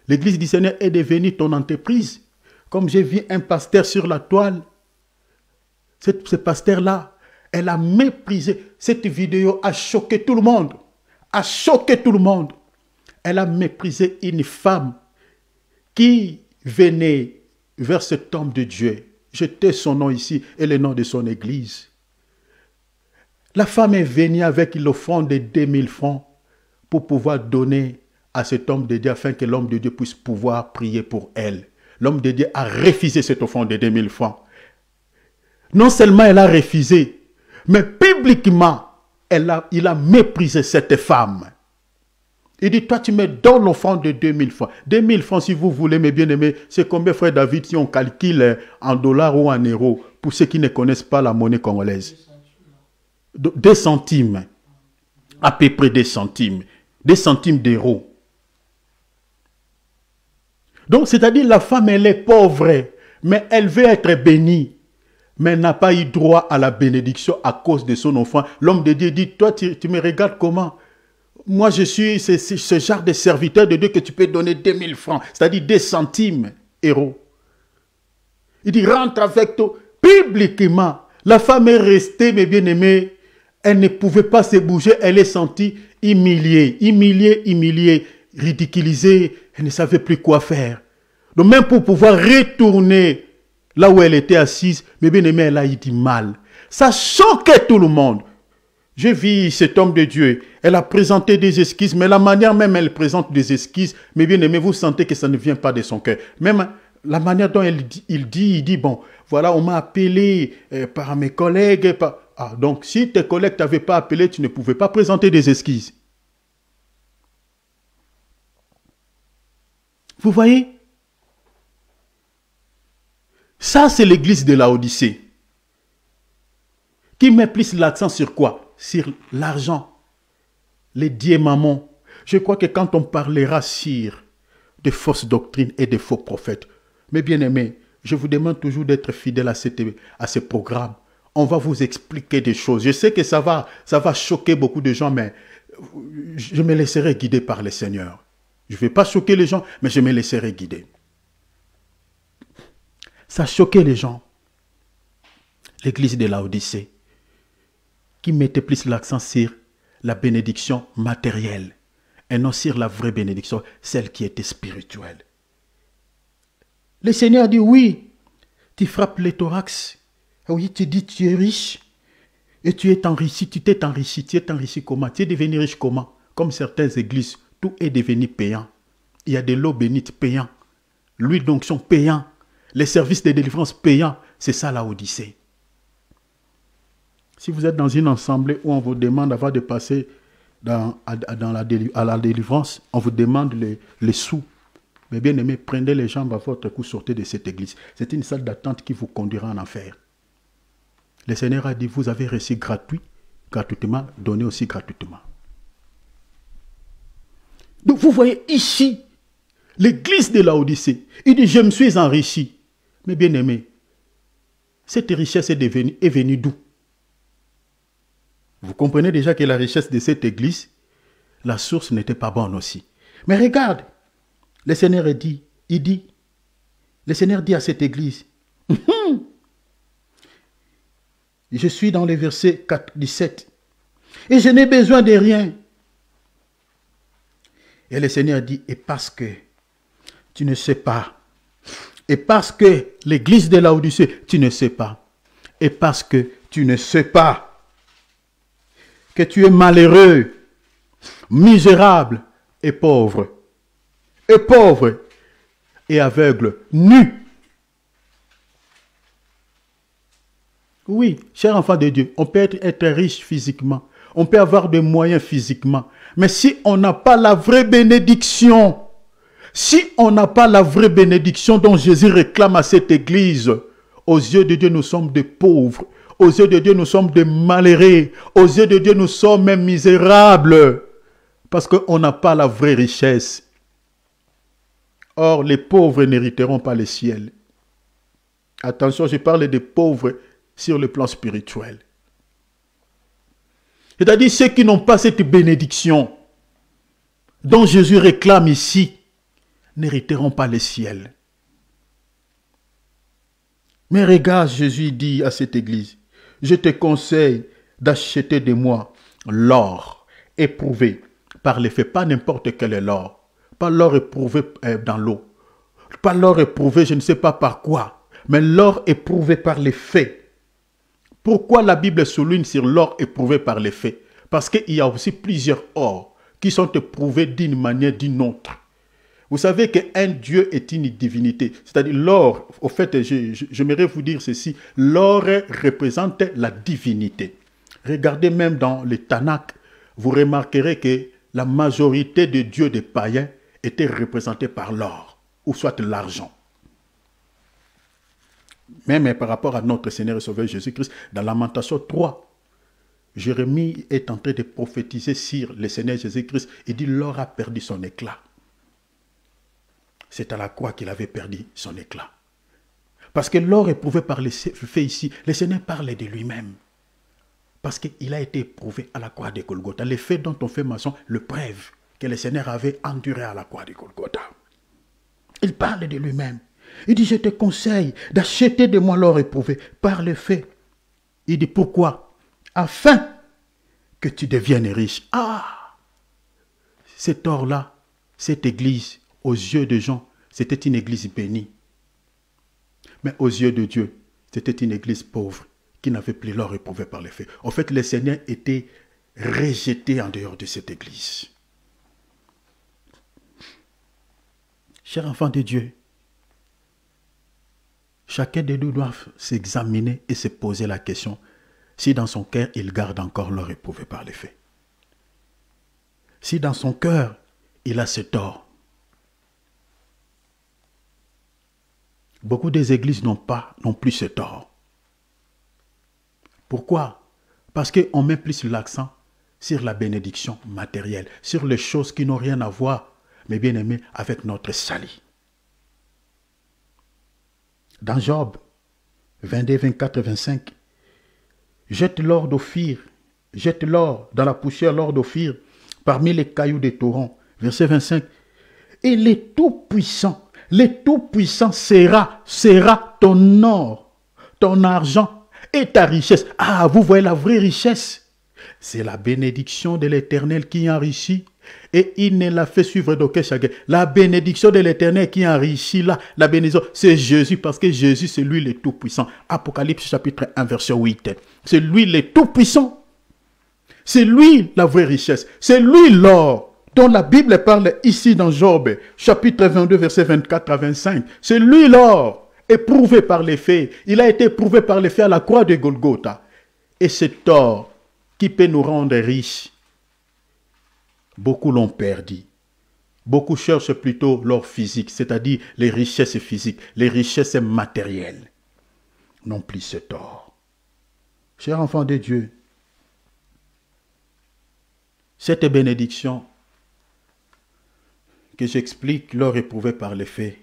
Speaker 1: L'église du Seigneur est devenue ton entreprise. Comme j'ai vu un pasteur sur la toile, ce pasteur-là, elle a méprisé. Cette vidéo a choqué tout le monde. A choqué tout le monde. Elle a méprisé une femme qui venait vers cet homme de Dieu. J'étais son nom ici et le nom de son église. La femme est venue avec l'offrande de 2000 francs pour pouvoir donner à cet homme de Dieu afin que l'homme de Dieu puisse pouvoir prier pour elle. L'homme de Dieu a refusé cette offrande de 2000 francs. Non seulement elle a refusé, mais publiquement, il a méprisé cette femme. Il dit, toi tu me donnes l'offrande de 2000 francs. 2000 francs, si vous voulez, mes bien-aimés, c'est combien, frère David, si on calcule en dollars ou en euros, pour ceux qui ne connaissent pas la monnaie congolaise? 2 centimes. À peu près 2 centimes. 2 centimes d'euros. Donc, c'est-à-dire, la femme, elle est pauvre, mais elle veut être bénie. Mais elle n'a pas eu droit à la bénédiction à cause de son enfant. L'homme de Dieu dit, toi, tu me regardes comment? Moi, je suis ce genre de serviteur de Dieu que tu peux donner 2000 francs, c'est-à-dire 2 centimes euros. Il dit, rentre avec toi. Publiquement, la femme est restée, mes bien-aimés, elle ne pouvait pas se bouger, elle est sentie humiliée, ridiculisée, elle ne savait plus quoi faire. Donc même pour pouvoir retourner là où elle était assise, mes bien-aimés, elle a eu du mal. Ça choquait tout le monde. Je vis cet homme de Dieu. Elle a présenté des esquisses, mais la manière même elle présente des esquisses, mes bien-aimés, vous sentez que ça ne vient pas de son cœur. Même la manière dont il dit, bon, voilà, on m'a appelé par mes collègues. Ah, donc si tes collègues ne t'avaient pas appelé, tu ne pouvais pas présenter des esquisses. Vous voyez? Ça, c'est l'église de Laodicée. Qui met plus l'accent sur quoi? Sur l'argent, les dieux mammons. Je crois que quand on parlera sur de fausses doctrines et de faux prophètes, mes bien-aimés, je vous demande toujours d'être fidèle à ce programme. On va vous expliquer des choses. Je sais que ça va choquer beaucoup de gens, mais je me laisserai guider par le Seigneur. Je ne vais pas choquer les gens, mais je me laisserai guider. Ça choquait les gens. L'église de Laodicée, qui mettait plus l'accent sur la bénédiction matérielle et non sur la vraie bénédiction, celle qui était spirituelle. Le Seigneur dit, oui, tu frappes le thorax. Oui, tu dis, tu es riche et tu es enrichi. Tu t'es enrichi. Tu es enrichi comment? Tu es devenu riche comment? Comme certaines églises, tout est devenu payant. Il y a de l'eau bénite payant, l'huile d'onction payant, les services de délivrance payants. C'est ça la Odyssée. Si vous êtes dans une assemblée où on vous demande avant de passer à la délivrance, on vous demande les sous. Mais bien aimé, prenez les jambes à votre cou, sortez de cette église. C'est une salle d'attente qui vous conduira en enfer. Le Seigneur a dit, vous avez reçu gratuitement, donnez aussi gratuitement. Donc vous voyez ici, l'église de Laodicée, il dit, je me suis enrichi. Mais bien aimé, cette richesse est venue d'où? Vous comprenez déjà que la richesse de cette église, la source n'était pas bonne aussi. Mais regarde, le Seigneur le Seigneur dit à cette église, je suis dans le verset 17, et je n'ai besoin de rien. Et le Seigneur dit, et parce que tu ne sais pas, et parce que l'église de Laodicée, tu ne sais pas, et parce que tu ne sais pas que tu es malheureux, misérable et pauvre, et aveugle, nu. Oui, cher enfant de Dieu, on peut être riche physiquement, on peut avoir des moyens physiquement, mais si on n'a pas la vraie bénédiction, Si on n'a pas la vraie bénédiction dont Jésus réclame à cette église, aux yeux de Dieu, nous sommes des pauvres. Aux yeux de Dieu, nous sommes des malheureux. Aux yeux de Dieu, nous sommes même misérables. Parce qu'on n'a pas la vraie richesse. Or, les pauvres n'hériteront pas le ciel. Attention, je parle des pauvres sur le plan spirituel. C'est-à-dire ceux qui n'ont pas cette bénédiction dont Jésus réclame ici, n'hériteront pas le ciel. Mais regarde, Jésus dit à cette église, je te conseille d'acheter de moi l'or éprouvé par les faits, pas n'importe quel est l'or, pas l'or éprouvé dans l'eau, pas l'or éprouvé je ne sais pas par quoi, mais l'or éprouvé par les faits. Pourquoi la Bible souligne sur l'or éprouvé par les faits? Parce qu'il y a aussi plusieurs ors qui sont éprouvés d'une manière ou d'une autre. Vous savez qu'un Dieu est une divinité. C'est-à-dire l'or, au fait, j'aimerais vous dire ceci, l'or représente la divinité. Regardez même dans le Tanakh, vous remarquerez que la majorité des dieux des païens étaient représentés par l'or, ou soit l'argent. Même par rapport à notre Seigneur et Sauveur Jésus-Christ, dans Lamentation 3, Jérémie est en train de prophétiser sur le Seigneur Jésus-Christ. Il dit l'or a perdu son éclat. C'est à la croix qu'il avait perdu son éclat. Parce que l'or éprouvé par les faits ici, le Seigneur parlait de lui-même. Parce qu'il a été éprouvé à la croix de Golgotha. Les faits dont on fait mention le preuve que le Seigneur avait enduré à la croix de Golgotha. Il parle de lui-même. Il dit, je te conseille d'acheter de moi l'or éprouvé par les faits. Il dit, pourquoi? Afin que tu deviennes riche. Ah! Cet or-là, cette église, aux yeux de gens, c'était une église bénie. Mais aux yeux de Dieu, c'était une église pauvre qui n'avait plus l'or éprouvé par les faits. En fait, le Seigneur était rejeté en dehors de cette église. Chers enfants de Dieu, chacun de nous doit s'examiner et se poser la question si dans son cœur, il garde encore l'or éprouvé par les faits. Si dans son cœur, il a ce tort. Beaucoup des églises n'ont plus ce tort. Pourquoi? Parce qu'on met plus l'accent sur la bénédiction matérielle, sur les choses qui n'ont rien à voir, mais bien aimé, avec notre salut. Dans Job 22, 24, 25, jette l'or d'Ophir, jette l'or dans la poussière, l'or d'Ophir, parmi les cailloux des torrents. Verset 25. Et le Tout-Puissant sera ton or, ton argent et ta richesse. Ah, vous voyez la vraie richesse. C'est la bénédiction de l'Éternel qui enrichit. Et il ne l'a fait suivre d'aucun chagrin. La bénédiction de l'Éternel qui enrichit là, la bénédiction, c'est Jésus, parce que Jésus, c'est lui le Tout-Puissant. Apocalypse chapitre 1, verset 8. C'est lui le Tout-Puissant. C'est lui la vraie richesse. C'est lui l'or dont la Bible parle ici dans Job, chapitre 22, verset 24 à 25. C'est lui l'or, éprouvé par les faits. Il a été éprouvé par les faits à la croix de Golgotha. Et cet or qui peut nous rendre riches, beaucoup l'ont perdu. Beaucoup cherchent plutôt l'or physique, c'est-à-dire les richesses physiques, les richesses matérielles. Non plus cet or. Chers enfants de Dieu, cette bénédiction que j'explique, l'or éprouvé par les faits,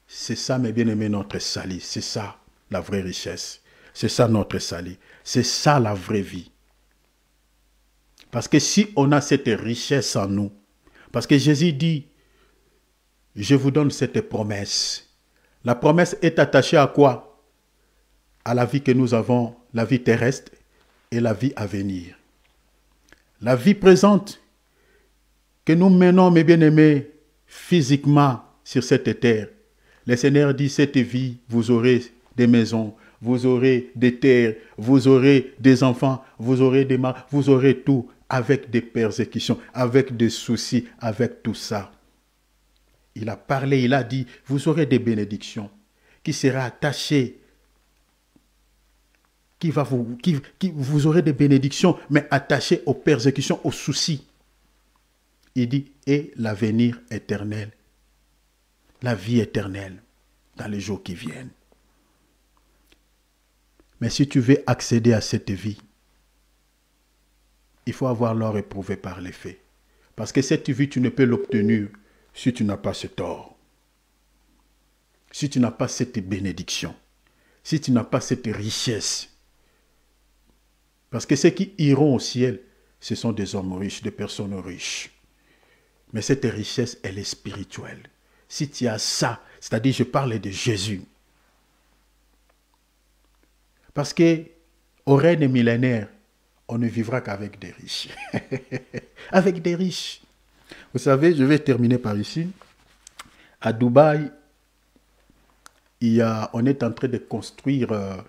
Speaker 1: c'est ça, mes bien-aimés, notre salut. C'est ça, la vraie richesse. C'est ça, notre salut. C'est ça, la vraie vie. Parce que si on a cette richesse en nous, parce que Jésus dit, je vous donne cette promesse. La promesse est attachée à quoi? À la vie que nous avons, la vie terrestre et la vie à venir. La vie présente que nous menons, mes bien-aimés, physiquement sur cette terre. Le Seigneur dit, cette vie, vous aurez des maisons, vous aurez des terres, vous aurez des enfants, vous aurez des maris, vous aurez tout, avec des persécutions, avec des soucis, avec tout ça. Il a parlé, il a dit, vous aurez des bénédictions qui seront attachées, vous aurez des bénédictions, mais attachées aux persécutions, aux soucis. Il dit, et l'avenir éternel, la vie éternelle dans les jours qui viennent. Mais si tu veux accéder à cette vie, il faut avoir l'or éprouvé par les faits. Parce que cette vie, tu ne peux l'obtenir si tu n'as pas cet or. Si tu n'as pas cette bénédiction. Si tu n'as pas cette richesse. Parce que ceux qui iront au ciel, ce sont des hommes riches, des personnes riches. Mais cette richesse, elle est spirituelle. Si tu as ça, c'est-à-dire je parle de Jésus. Parce que au règne millénaire, on ne vivra qu'avec des riches. Avec des riches. Vous savez, je vais terminer par ici. À Dubaï, on est en train de construire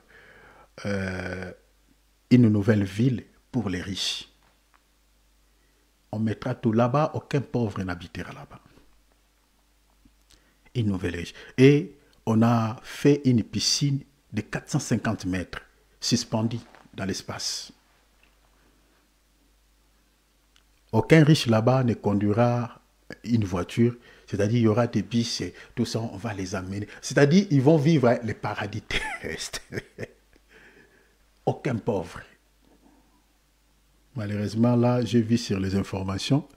Speaker 1: une nouvelle ville pour les riches. On mettra tout là-bas, aucun pauvre n'habitera là-bas. Une nouvelle riche. Et on a fait une piscine de 450 mètres, suspendue dans l'espace. Aucun riche là-bas ne conduira une voiture, c'est-à-dire il y aura des bus et tout ça, on va les amener. C'est-à-dire ils vont vivre les paradis terrestres. Aucun pauvre. Malheureusement, là, j'ai vu sur les informations,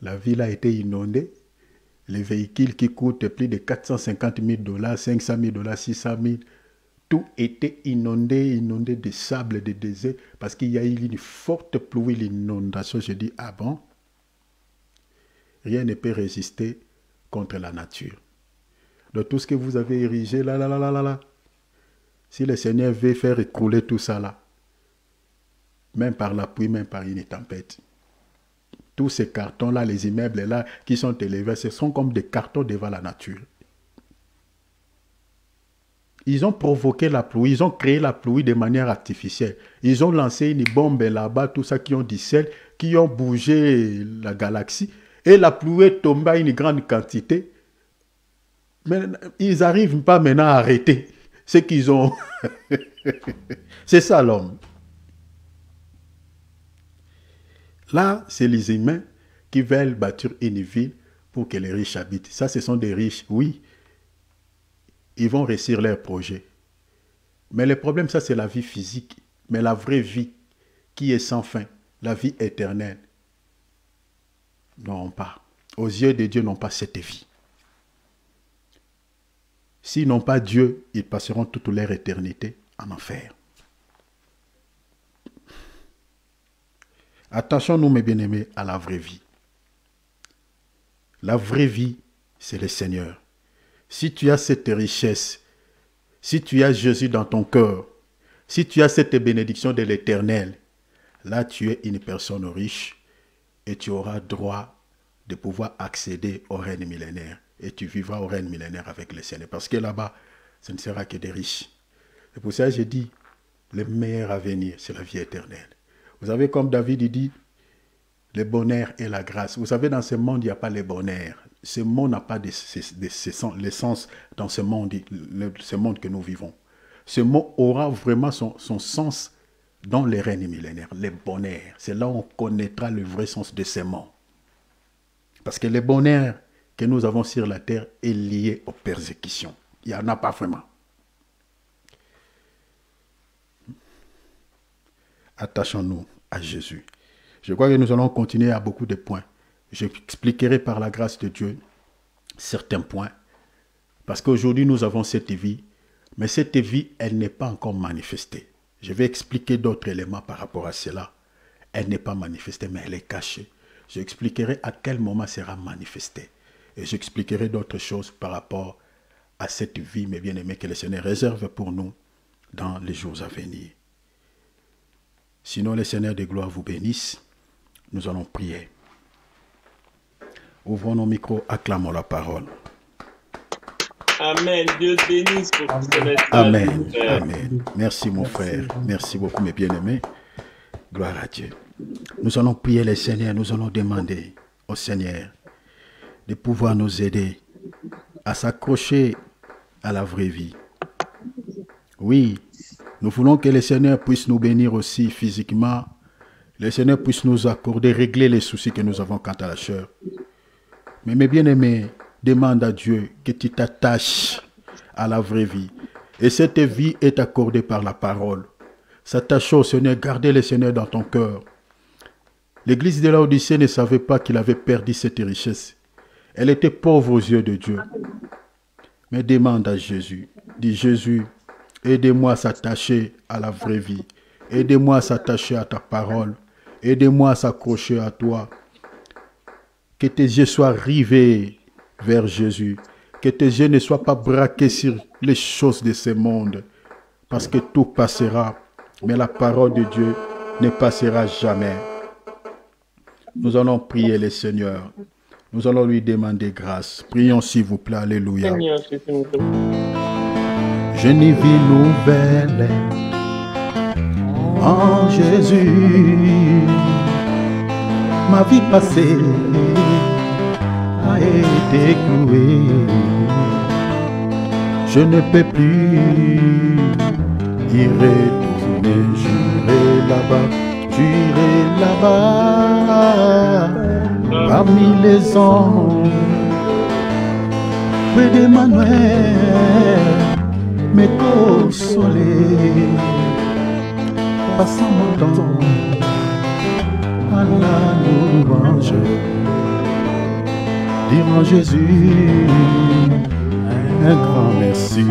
Speaker 1: la ville a été inondée. Les véhicules qui coûtent plus de 450 000 $, 500 000 $, 600 000, tout était inondé de sable, de désert, parce qu'il y a eu une forte pluie, l'inondation. Je dis, ah bon? Rien ne peut résister contre la nature. Donc tout ce que vous avez érigé, là, si le Seigneur veut faire écrouler tout ça là, même par la pluie, même par une tempête, tous ces cartons-là, les immeubles là qui sont élevés, ce sont comme des cartons devant la nature. Ils ont provoqué la pluie, ils ont créé la pluie de manière artificielle. Ils ont lancé une bombe là-bas, tout ça qui ont du sel, qui ont bougé la galaxie. Et la pluie est tombée à une grande quantité. Mais ils n'arrivent pas maintenant à arrêter ce qu'ils ont. C'est ça l'homme. Là, c'est les humains qui veulent bâtir une ville pour que les riches habitent. Ça, ce sont des riches, oui. Ils vont réussir leur projet. Mais le problème, ça, c'est la vie physique. Mais la vraie vie, qui est sans fin, la vie éternelle, n'ont pas. Aux yeux de Dieu, n'ont pas cette vie. S'ils n'ont pas Dieu, ils passeront toute leur éternité en enfer. Attachons-nous, mes bien-aimés, à la vraie vie. La vraie vie, c'est le Seigneur. Si tu as cette richesse, si tu as Jésus dans ton cœur, si tu as cette bénédiction de l'Éternel, là tu es une personne riche et tu auras droit de pouvoir accéder au règne millénaire. Et tu vivras au règne millénaire avec le Seigneur. Parce que là-bas, ce ne sera que des riches. Et pour ça, j'ai dit, le meilleur avenir, c'est la vie éternelle. Vous savez, comme David dit, le bonheur et la grâce. Vous savez, dans ce monde, il n'y a pas le bonheur. Ce monde n'a pas l'essence dans ce monde que nous vivons. Ce mot aura vraiment son sens dans les règnes millénaires, le bonheur. C'est là où on connaîtra le vrai sens de ce mot. Parce que le bonheur que nous avons sur la terre est lié aux persécutions. Il n'y en a pas vraiment. Attachons-nous à Jésus. Je crois que nous allons continuer à beaucoup de points. J'expliquerai par la grâce de Dieu certains points. Parce qu'aujourd'hui, nous avons cette vie. Mais cette vie, elle n'est pas encore manifestée. Je vais expliquer d'autres éléments par rapport à cela. Elle n'est pas manifestée, mais elle est cachée. J'expliquerai à quel moment sera manifestée. Et j'expliquerai d'autres choses par rapport à cette vie, mes bien-aimés, que le Seigneur réserve pour nous dans les jours à venir. Sinon, le Seigneur de gloire vous bénisse. Nous allons prier. Ouvrons nos micros, acclamons la parole.
Speaker 2: Amen. Dieu bénisse pour ce message.
Speaker 1: Amen. Amen. Merci mon frère. Merci beaucoup mes bien-aimés. Gloire à Dieu. Nous allons prier le Seigneur. Nous allons demander au Seigneur de pouvoir nous aider à s'accrocher à la vraie vie. Oui, nous voulons que le Seigneur puisse nous bénir aussi physiquement Le Seigneur puisse nous accorder, régler les soucis que nous avons quant à la chair. Mais mes bien-aimés, demande à Dieu que tu t'attaches à la vraie vie. Et cette vie est accordée par la parole. S'attacher au Seigneur, garder le Seigneur dans ton cœur. L'église de Laodicée ne savait pas qu'il avait perdu cette richesse. Elle était pauvre aux yeux de Dieu. Mais demande à Jésus. Dis Jésus, aidez-moi à s'attacher à la vraie vie. Aidez-moi à s'attacher à ta parole. Aidez-moi à s'accrocher à toi. Que tes yeux soient rivés vers Jésus. Que tes yeux ne soient pas braqués sur les choses de ce monde. Parce que tout passera. Mais la parole de Dieu ne passera jamais. Nous allons prier le Seigneur. Nous allons lui demander grâce. Prions s'il vous plaît. Alléluia.
Speaker 2: Seigneur, je te prie.
Speaker 1: Je n'y vis nouvelle en Jésus. Ma vie passée a été clouée. Je ne peux plus y retourner. J'irai là-bas, parmi les anges, près d'Emmanuel, me consoler, passant mon temps à la louange, dire en Jésus un grand merci,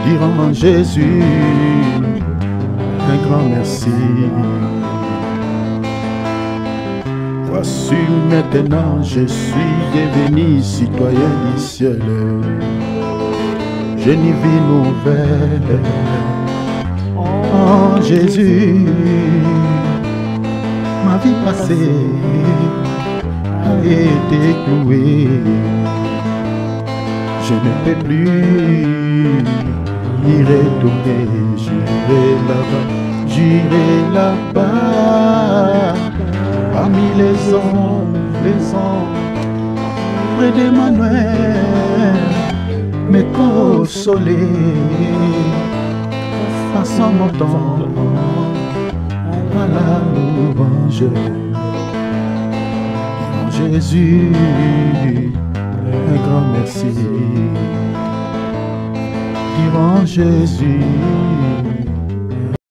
Speaker 1: dire en Jésus un grand merci. Voici maintenant je suis devenu citoyen du ciel. Je n'y vis nouvelle en Jésus. Ma vie passée a été clouée. Je ne peux plus y retourner. J'irai là-bas, parmi les hommes, près d'Emmanuel, me consoler, passant mon temps à la louange. Jésus, un grand merci. Dire en Jésus